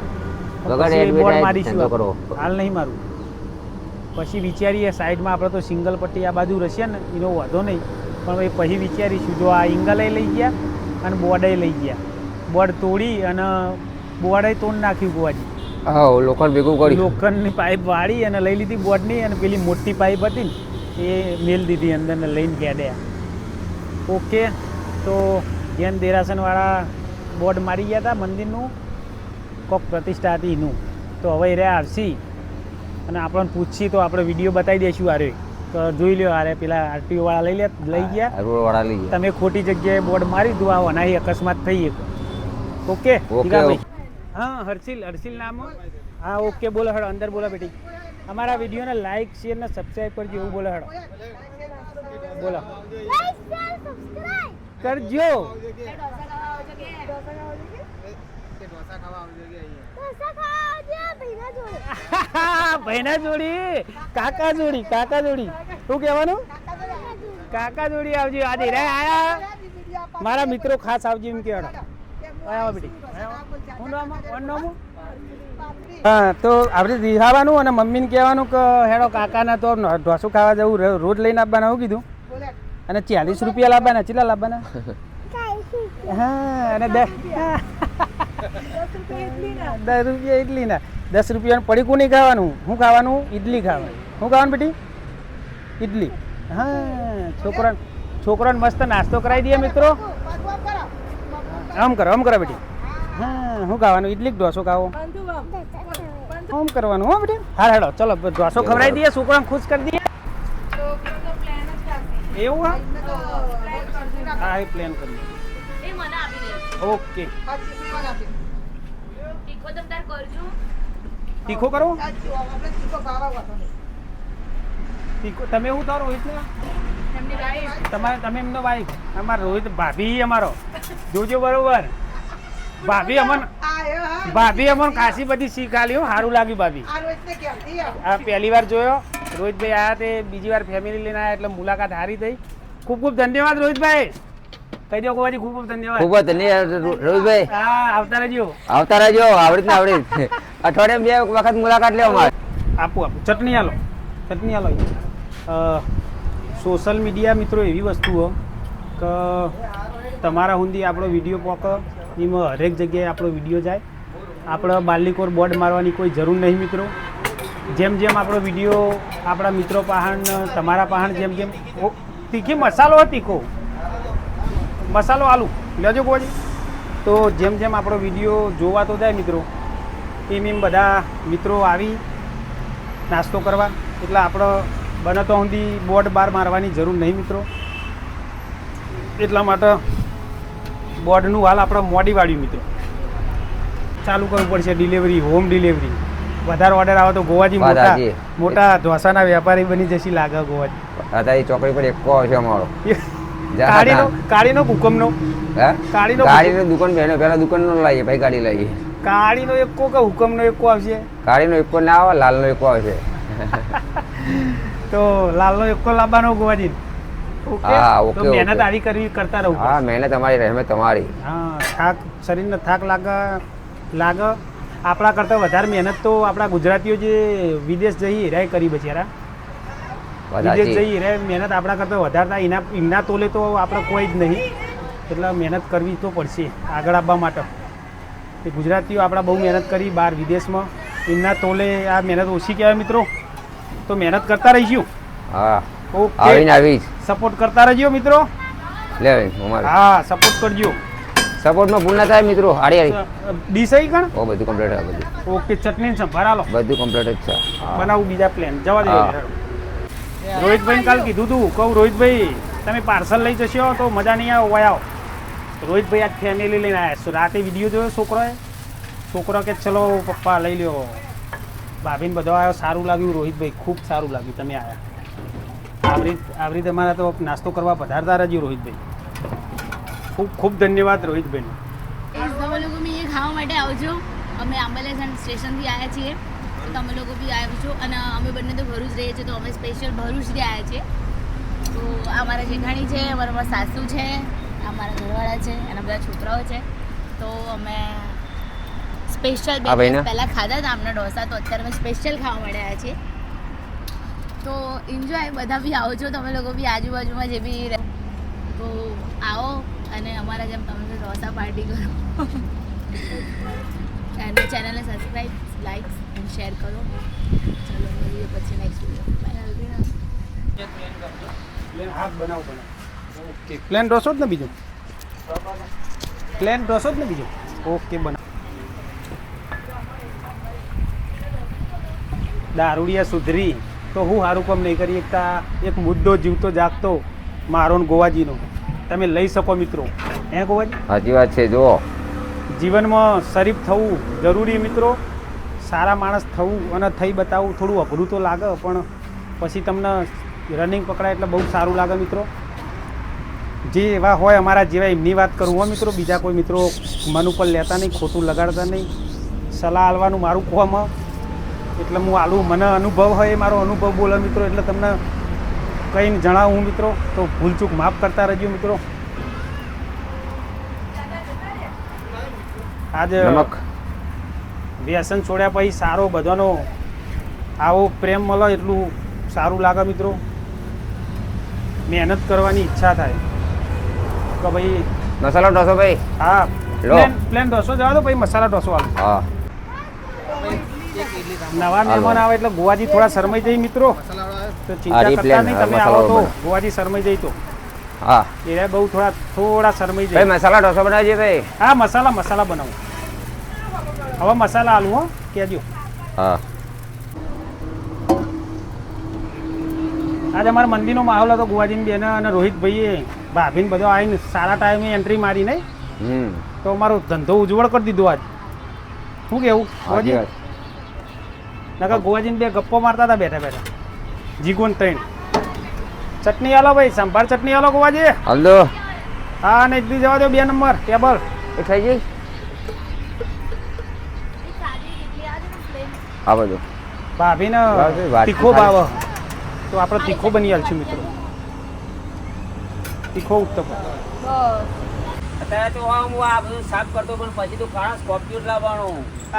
પછી બોર્ડ મારીશું આપણે. હાલ નહીં મારું, પછી વિચારીએ સાઈડમાં. આપણે તો સિંગલ પટ્ટી આ બાજુ રહેશે ને એનો વાંધો નહીં, પણ ભાઈ પછી વિચારીશું. જો આ એંગલે લઈ ગયા અને બોર્ડે લઈ ગયા, બોર્ડ તોડી અને બોર્ડે તોડ નાખ્યું ગોવાજી. હા, લોખંડ ભેગું કર્યું, લોખંડની પાઇપ વાળી અને લઈ લીધી બોર્ડની, અને પેલી મોટી પાઇપ હતી ને એ મેલ દીધી અંદર ને લઈને ગેડ્યા. ઓકે, તો જૈન દેરાસરવાળા બોર્ડ મારી ગયા હતા મંદિરનું, કોક પ્રતિષ્ઠા હતી એનું. તો હવે એ રહ્યા આવશી અને આપણને પૂછશી તો આપણે વિડીયો બતાવી દઈશું. આરે તો જોઈ લ્યો, આરે પેલા આરટીઓ વાળા લઈ ગયા, રોડ વાળા લઈ ગયા. તમે ખોટી જગ્યાએ બોર્ડ મારી દો, આવો અનાહી અકસ્માત થઈ એક. ઓકે ભાઈ. હા, હર્ષિલ નામ. હા ઓકે, બોલો હેડો અંદર બોલો બેટી. અમારા વિડીયોને લાઈક શેર ને સબસ્ક્રાઈબ કરજો, એવું બોલો હેડો. બોલો કરજો. ભાઈના જોડી, કાકા જોડી, કાકા જોડી. શું કહેવાનું? કાકા જોડી આવજો. આજે આયા મારા મિત્રો ખાસ આવજો એમ કહેવાડો. આવો બેટી. હા, તો આપણે રિહાવાનું અને મમ્મીને કહેવાનું કે હેડો કાકાના તો ઢોસું ખાવા જવું, રોજ લઈને આપવાના. હું કીધું. અને 40 રૂપિયા લાવવાના. કેટલા લાવવાના? હા, અને 10 રૂપિયા ઇડલીના. 10 રૂપિયાનું પડીકું નહીં ખાવાનું. શું ખાવાનું? ઇડલી ખાવાનું. શું ખાવાનું બેટી? ઇડલી. હા, છોકરાને મસ્ત નાસ્તો કરાવી દઈએ મિત્રો. આમ કરો બેટી. હા, શું ખાવાનું? ઇડલી ઢોસો ખાવો? આમ કરવાનું. હો બેટી. હા હેડો ચલો ઢોસો ખવડાવી દઈએ, છોકરાને ખુશ કરી દઈએ. એવું? હા, એ પ્લાન કરીએ. ઓકે, તીખો કરો. તીખો તમે એવું તો રોહિત ને તમે એમનો વાઈફ. અમારો રોહિત ભાભી અમારો જોજો બરોબર. ભાભી અમને ખાસી બધી શીખ આલી. સારું લાગ્યું ભાભી. આ પહેલી વાર જોયો રોહિતભાઈ આયા તે, બીજી વાર ફેમિલી લઈને આવ્યા એટલે મુલાકાત સારી થઈ. ખૂબ ખૂબ ધન્યવાદ રોહિતભાઈ. કહી દો ગોવાજી, ખૂબ ખૂબ ધન્યવાદ. ખૂબ ધન્યવાદ રોહિતભાઈ. હા, આવતા રહેજો. આવડી ને આવડી. અઠવાડિયામાં 2 વખત મુલાકાત લેવા મારે. આપો ચટણી આલો. સોશિયલ મીડિયા મિત્રો એવી વસ્તુ કે તમારા સુધી આપણો વિડીયો પોક, એમાં હરેક જગ્યાએ આપણો વિડીયો જાય. આપણે બાલીકોર બોર્ડ મારવાની કોઈ જરૂર નહીં મિત્રો. જેમ જેમ આપણો વિડીયો આપણા મિત્રો પાહણ, તમારા પાહણ જેમ તીખી મસાલો તીખો મસાલો આલુ લેજો ગોજી. તો જેમ જેમ આપણો વિડીયો જોવાતો જાય મિત્રો, એમ બધા મિત્રો આવી નાસ્તો કરવા. એટલે આપણે બને તો સુધી બોર્ડ બાર મારવાની જરૂર નહીં મિત્રો. એટલા માટે બોર્ડનું હાલ આપણે મોડી વાળ્યું મિત્રો. ચાલુ કરવું પડશે ડિલિવરી, હોમ ડિલિવરી. વધારે ઓર્ડર આવે તો ગોવાજી મોટા ઢોસાના વેપારી બની જશે લાગે ગોવાજી. દાદાજી ચોકડી પર એકો આવશે અમારો. કાળીનો હુકમનો. ગાડીનો દુકાન પહેલા દુકાનનો લાવીએ, ભાઈ ગાડી લાવીએ. કાળીનો એકો કે હુકમનો એકો આવશે? કાળીનો એકો ના આવે, લાલનો એકો આવશે. તો લાલનો એકો લાવવાનો ગોવાજી. હા, ઓકે. મહેનત આવી કરવી કરતા રહું. હા, મહેનત અમારી રહેમે તમારી. હા, થાક શરીરને થાક લાગે. આપણા કરતાં વધારે મહેનત તો આપણા ગુજરાતીઓ જે વિદેશ જઈ રે કરી બચારા. વિદેશ જઈ રે મહેનત આપણા કરતાં વધારે થાય. એમના તોલે તો આપણે કોઈ જ નહીં. એટલે મહેનત કરવી તો પડશે આગળ આવવા માટે. એ ગુજરાતીઓ આપણા બહુ મહેનત કરી બહાર વિદેશમાં. એમના તોલે આ મહેનત ઓછી કહેવાય મિત્રો. તો મહેનત કરતા રહીશું. હા, ઓકે. સપોર્ટ કરતા રહેજો મિત્રો. લે હા, સપોર્ટ કરજો. સપોર્ટમાં ભૂલ ના થાય મિત્રો. હારી હારી ડીશ આઈ કણ ઓ બધું કમ્પ્લીટ છે બધું. ઓકે ચટણી સંભાર આલો બધું કમ્પ્લીટ જ છે. બનાવું બીજા પ્લેન જવા દે. હા. રોહિતભાઈ કાલ કીધું તું કહું રોહિતભાઈ તમે પાર્સલ લઈ જશો તો મજા નહીં આવે ઓય આવો. રોહિતભાઈ આજ ફેમિલી લઈને આવ્યા. રાતે વિડીયો જોયો છોકરો કે ચલો પપ્પા લઈ લ્યો. ભાભીને બધો આવ્યો. સારું લાગ્યું રોહિતભાઈ, ખૂબ સારું લાગ્યું તમે આવ્યા. આવરી તમારા તો નાસ્તો કરવા પધારતા રહેજો રોહિતભાઈ. ખૂબ ખૂબ ધન્યવાદ રોહિતભાઈનો. તમે લોકો બી એ ખાવા માટે આવજો. અમે આંબલિયા સ્ટેશનથી આવ્યા છીએ તો તમે લોકો બી આવજો. અને અમે બંને તો ભરૂચ રહીએ છીએ તો અમે સ્પેશિયલ ભરૂચથી આવ્યા છીએ. તો આ મારા જેઠાણી છે, અમારા સાસુ છે, આ મારા ઘરવાળા છે, એના બધા છોકરાઓ છે. તો અમે સ્પેશિયલ બે દિવસ પહેલાં ખાધા હતા આમના ઢોસા, તો અત્યારે અમે સ્પેશિયલ ખાવા માટે આવ્યા છીએ. તો એન્જોય બધા બી આવજો તમે લોકો બી આજુબાજુમાં જે બી તો આવો અને અમારા જેમ તમે ઢોસા પાર્ટી કરો. અને ચેનલને સબસ્ક્રાઈબ, લાઈક અને શેર કરો. ચલો મળીએ પછી નેક્સ્ટ વિડીયો. ઓકે પ્લેન ઢોસો જ ને બીજું? પ્લેન ઢોસો જ ને બીજું? ઓકે બનાવ. દારૂડિયા સુધરી તો હું સારું કામ નહીં કરી એકતા. એક મુદ્દો જીવતો જાગતો મારો ને ગોવાજીનો તમે લઈ શકો મિત્રો. હે ગોવાજી? સાચી વાત છે. જુઓ જીવનમાં શરીફ થવું જરૂરી મિત્રો. સારા માણસ થવું અને થઈ બતાવવું થોડું અઘરું તો લાગે, પણ પછી તમને રનિંગ પકડાય એટલે બહુ સારું લાગે મિત્રો. જે એવા હોય અમારા જેવા એમની વાત કરું હો મિત્રો. બીજા કોઈ મિત્રો મન ઉપર લેતા નહીં, ખોટું લગાડતા નહીં. સલાહ આલવાનું મારું કોમ એટલે હું આલું. મને અનુભવ હોય એ મારો અનુભવ બોલે મિત્રો, એટલે તમને કંઈ જણાવું મિત્રો. તો ભૂલચૂક માફ કરતા રહેજો મિત્રો. આજે વ્યસન છોડ્યા પછી સારો બધાનો આવો પ્રેમ મળે એટલું સારું લાગે મિત્રો. મહેનત કરવાની ઈચ્છા થાય કે ભાઈ મસાલા ઢોસો ભાઈ. હા લો. પ્લેન ઢોસો જવા દો, પછી મસાલા ઢોસો આલો. હા નવા મહેમાન આવે એટલે ગોવાજી થોડા શરમાઈ જાય મિત્રો. તો ચિંતા કરતા નહીં, તમે આવો તો ગોવાજી શરમાઈ જાય તો. હા એ બહુ થોડા શરમાઈ ભાઈ જાય. મસાલા ઢોસો બનાવજે ભાઈ. હા મસાલા બનાવો. હવે મસાલા આલું હો કહેજો. હા આજે અમારા મંદિરનો માહોલ હતો. ગોવાજીની બેન અને રોહિતભાઈએ ભાભીને બધો આવીને સારા ટાઈમે એન્ટ્રી મારી નહીં તો અમારો ધંધો ઉજ્જવળ કરી દીધો આજ. શું કેવું ગોવાજી? નકર ગોવાજીને બે ગપ્પો મારતા હતા બેઠા બેઠા. જીગોન ત્રણ ચટણી આલો ભાઈ, સંભાર ચટણી આલો ગોવાજી. હલદો. હા ને એટલી જવા દો 2 નંબર ટેબલ. એ ખાઈ જઈ. આ બધું ભાભીને તીખો ભાવ તો આપણે તીખો બની આલશું મિત્રો. તીખો ઉત્તપ. અત્યારે તો હું આ બધું સાફ કરતો પણ પછી તો ઘણા સ્કોર્પિયો લાવવાનો.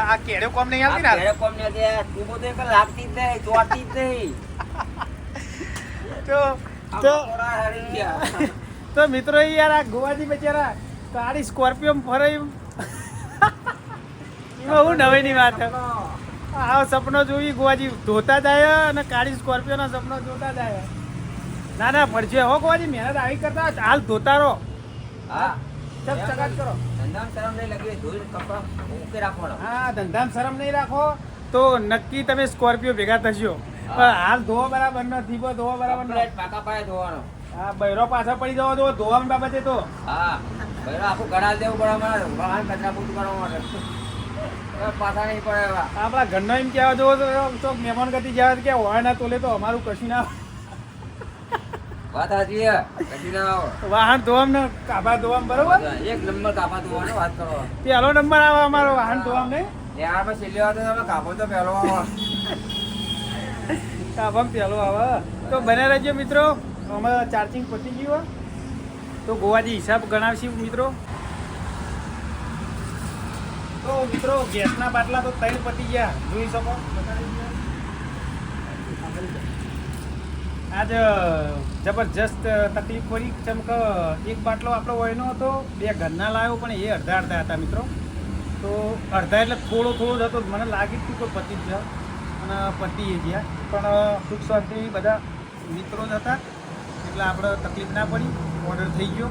આ કેડે કોમ નહીં આવતી ને? ઘરે કોમ ને કે તું તો એક લાગતી જ નહીં, ચોટતી જ નહીં. તો મિત્રો યાર આ ગોવાજી બચારા ગાડી સ્કોર્પિયો ફરે એમાં હું નવીની વાત. આ સપનો જોઈ ગોવાજી ધોતા જાય અને કાળી સ્કોર્પિયોના સપનો જોતા જાય. ના પડશે હો ગોવાજી, મહેનત આવી કરતા હાલ ધોતા રહો. હા ચકાચ કરો. ધંધામાં શરમ નહીં લાગે, ધોઈ કપડા ઓકે રાખવાનો. હા ધંધામાં શરમ નહીં રાખો તો નક્કી તમે સ્કોર્પિયો ભેગા થશો. પણ હાલ ધોવા બરાબર નથી, ધોવા બરાબર નથી. પાકા પાયે ધોવાનો. હા બૈરો પાછા પડી જવો તો ધોવાની બાબતે તો. હા બૈરો આખું ગળા દેવું પડે અમારે. વાહન કચરા પૂરું કરવા માટે પાછા નહીં પડે એવા. આપણા ઘરનો એમ કહેવા જવો તો મહેમાન ગતિ જાય કે હોય ના તોલે તો અમારું કશું ના વાત સાચી છે. કશું ના આવે. વાહન ધોવામ ને કાભા ધોવામ બરોબર. એક નંબર કાપા ધોવાનો વાત કરો. પહેલો નંબર આવે અમારો વાહન ધોવામ ને. ત્યારમાં છેલ્લી વાત તમે કાપો તો પહેલો આવે. કાભામ પહેલો આવે. તો બને રહેજો મિત્રો. અમે ચાર્જિંગ પતી ગયું તો ગોવાજી હિસાબ ગણાવશું મિત્રો. તો મિત્રો ગેસના બાટલા તો 3 પતી ગયા જોઈ શકો. આજ જબરજસ્ત તકલીફ પડી. ચમક એક બાટલો આપણો વયનો હતો, 2 ઘરના લાવ્યો પણ એ અડધા હતા મિત્રો. તો અડધા એટલે થોડો જ હતો. મને લાગી હતું કે પતી જ જાય અને પતી ગયા, પણ સુખ શાંતિ બધા મિત્રો જ હતા એટલે આપણે તકલીફ ના પડી. ઓર્ડર થઈ ગયો.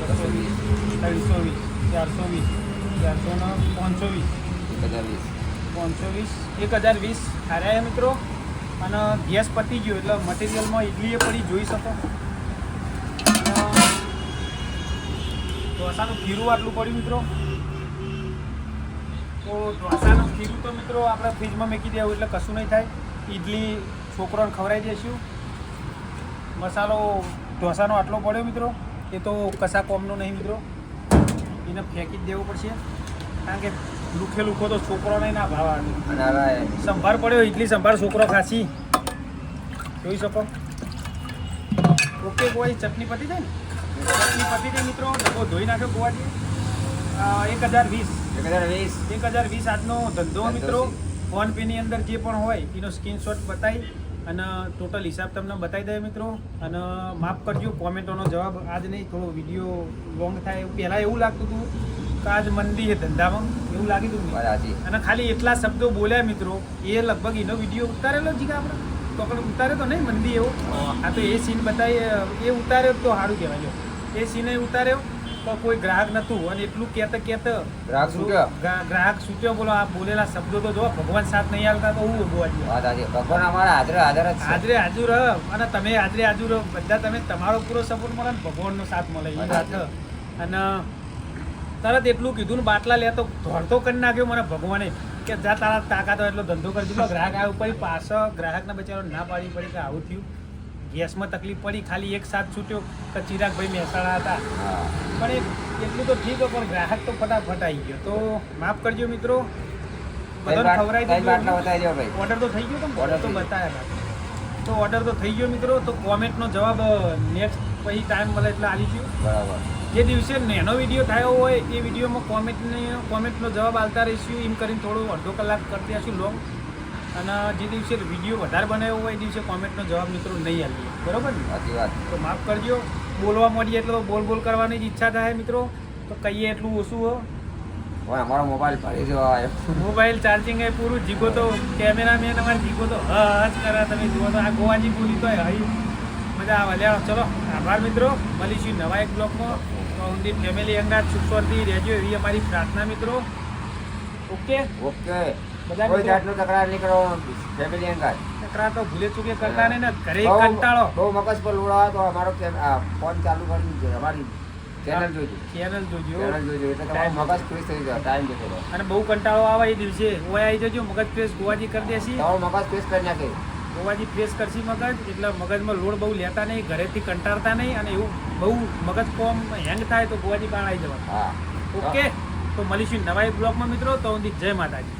220, 320, 420, 400 ને 520, 1020 હાર્યા મિત્રો. અને ગેસ પતી ગયો એટલે મટીરિયલમાં ઇડલી એ પડી જોઈ શકો. ઢોસાનું ખીરું આટલું પડ્યું મિત્રો. તો ઢોસાનું ખીરું તો મિત્રો આપણે ફ્રીજમાં મૂકી દેવું એટલે કશું નહીં થાય. ઇડલી છોકરોને ખવડાવી દઈશું. મસાલો ઢોસાનો આટલો પડ્યો મિત્રો, એ તો કશા કોમનો નહીં મિત્રો, એને ફેંકી જ દેવો પડશે. કારણ કે લુખે લુખો તો છોકરોને ના ભાવવાનું. સંભાર પડ્યો, ઇડલી સંભાર છોકરો ખાસી જોઈ શકો. ઓકે કોઈ ચટણી પતી જાય ને, ચટણી પતી જાય મિત્રો. ડબ્બો ધોઈ નાખ્યો ગોવાજી. 1020 આજનો ધંધો મિત્રો. ફોનપેની અંદર જે પણ હોય એનો સ્ક્રીનશોટ બતાવી અને ટોટલ હિસાબ તમને બતાવી દે મિત્રો. અને માફ કરજો કોમેન્ટોનો જવાબ આજ નહીં, થોડો વિડીયો લોંગ થાય. પહેલાં એવું લાગતું હતું કે આજ મંદી છે ધંધામાં, એવું લાગી હતું. અને ખાલી એટલા શબ્દો બોલ્યા મિત્રો, એ લગભગ એનો વિડીયો ઉતારેલો જ કે આપણે તો પણ ઉતાર્યો તો નહીં મંદી એવો. આ તો એ સીન બતાવી, એ ઉતાર્યો તો સારું કહેવાય. એ સીને ઉતાર્યો તો કોઈ ગ્રાહક નહોતું અને એટલું કહેતા ગ્રાહક છૂટ્યો. બોલો આ બોલેલા શબ્દો તો જો ભગવાન સાથ નહીં હાલતા તો હું ભગવાન અમારા હાજરે હાજર અને તમે હાજરે હાજર બધા તમે તમારો પૂરો સપોર્ટ મળે ને ભગવાનનો સાથ મળે એ વાત. અને તરત એટલું કીધું ને બાટલા લેતો ધોળતો કરી નાખ્યો મને ભગવાને કે જા તારા તાકાત હોય એટલો ધંધો કરી દીધો. ગ્રાહક આવ્યો પછી પાછો ગ્રાહકના બચારો ના પાડી પડી કે આવું થયું. ગેસમાં તકલીફ પડી, ખાલી એક સાથ છૂટ્યો કે ચિરાગભાઈ મહેસાણા હતા. પણ એટલું તો ઠીક પણ ગ્રાહક તો ફટાફટ આવી ગયો. તો માફ કરજો મિત્રો, બધાને ખવડાવી દીધું. ઓર્ડર તો થઈ ગયો, ઓર્ડર તો બતાવ્યા. તો ઓર્ડર તો થઈ ગયો મિત્રો. તો કોમેન્ટનો જવાબ નેક્સ્ટ પછી ટાઈમ મળે એટલે આવી ગયો. બરાબર. જે દિવસે નેનો વિડીયો થયો હોય એ વિડીયોમાં કોમેન્ટનો જવાબ આવતા રહીશું. એમ કરીને થોડું અડધો કલાક કરતી હશું લોંગ. અને જે દિવસે વિડીયો વધારે બનાવ્યો હોય એ દિવસે કોમેન્ટનો જવાબ મિત્રો નહીં આપીએ. બરાબર ને? સાચી વાત. તો માફ કરજો, બોલવા માંડીએ એટલે બોલ કરવાની જ ઈચ્છા થાય મિત્રો. તો કહીએ એટલું ઓછું હો. અમારો મોબાઈલ ભરી જવા આવ્યો. મોબાઈલ ચાર્જિંગ એ પૂરું. જીગો તો કેમેરામેન અમારે જીગો તો હજ કરે. તમે જુઓ તો આ ગોવાજી બોલી તો હઈ મજા આવે. લ્યા ચલો, આભાર મિત્રો. મળીશું નવા એક બ્લોગમાં. ઊંડી ફેમિલી અંગાત સુખસ્વરથી રહેજો એવી અમારી પ્રાર્થના મિત્રો. ઓકે કોઈ જાતનો તકરાર નહીં કરો ફેમિલી અંગાત. તકરાર તો ભૂલે ચૂકે કરતા નહીં ને. ઘરે કંટાળો બહુ મગજ પર લોડા તો અમારો ફોન ચાલુ કરી અમારી ચેનલ જોજો એટલે તમારો મગજ ફ્રેશ થઈ જાય. ટાઈમ જતો રહે. અને બહુ કંટાળો આવે એ દિવસે ઓય આવી જજો. મગજ ફ્રેશ ગોવાજી કરી દેશી. તમારો મગજ ફ્રેશ કરી નાખે. ગોવાજી ફ્રેશ કરશી મગજ. એટલે મગજમાં લોડ બહુ લેતા નહીં, ઘરેથી કંટાળતા નહીં. અને એવું બહુ મગજ કોમ હેંગ થાય તો ગોવાજી પાણ આવી જવા. હા ઓકે. તો મળીશું નવા એક બ્લોગમાં મિત્રો. તો જય માતાજી.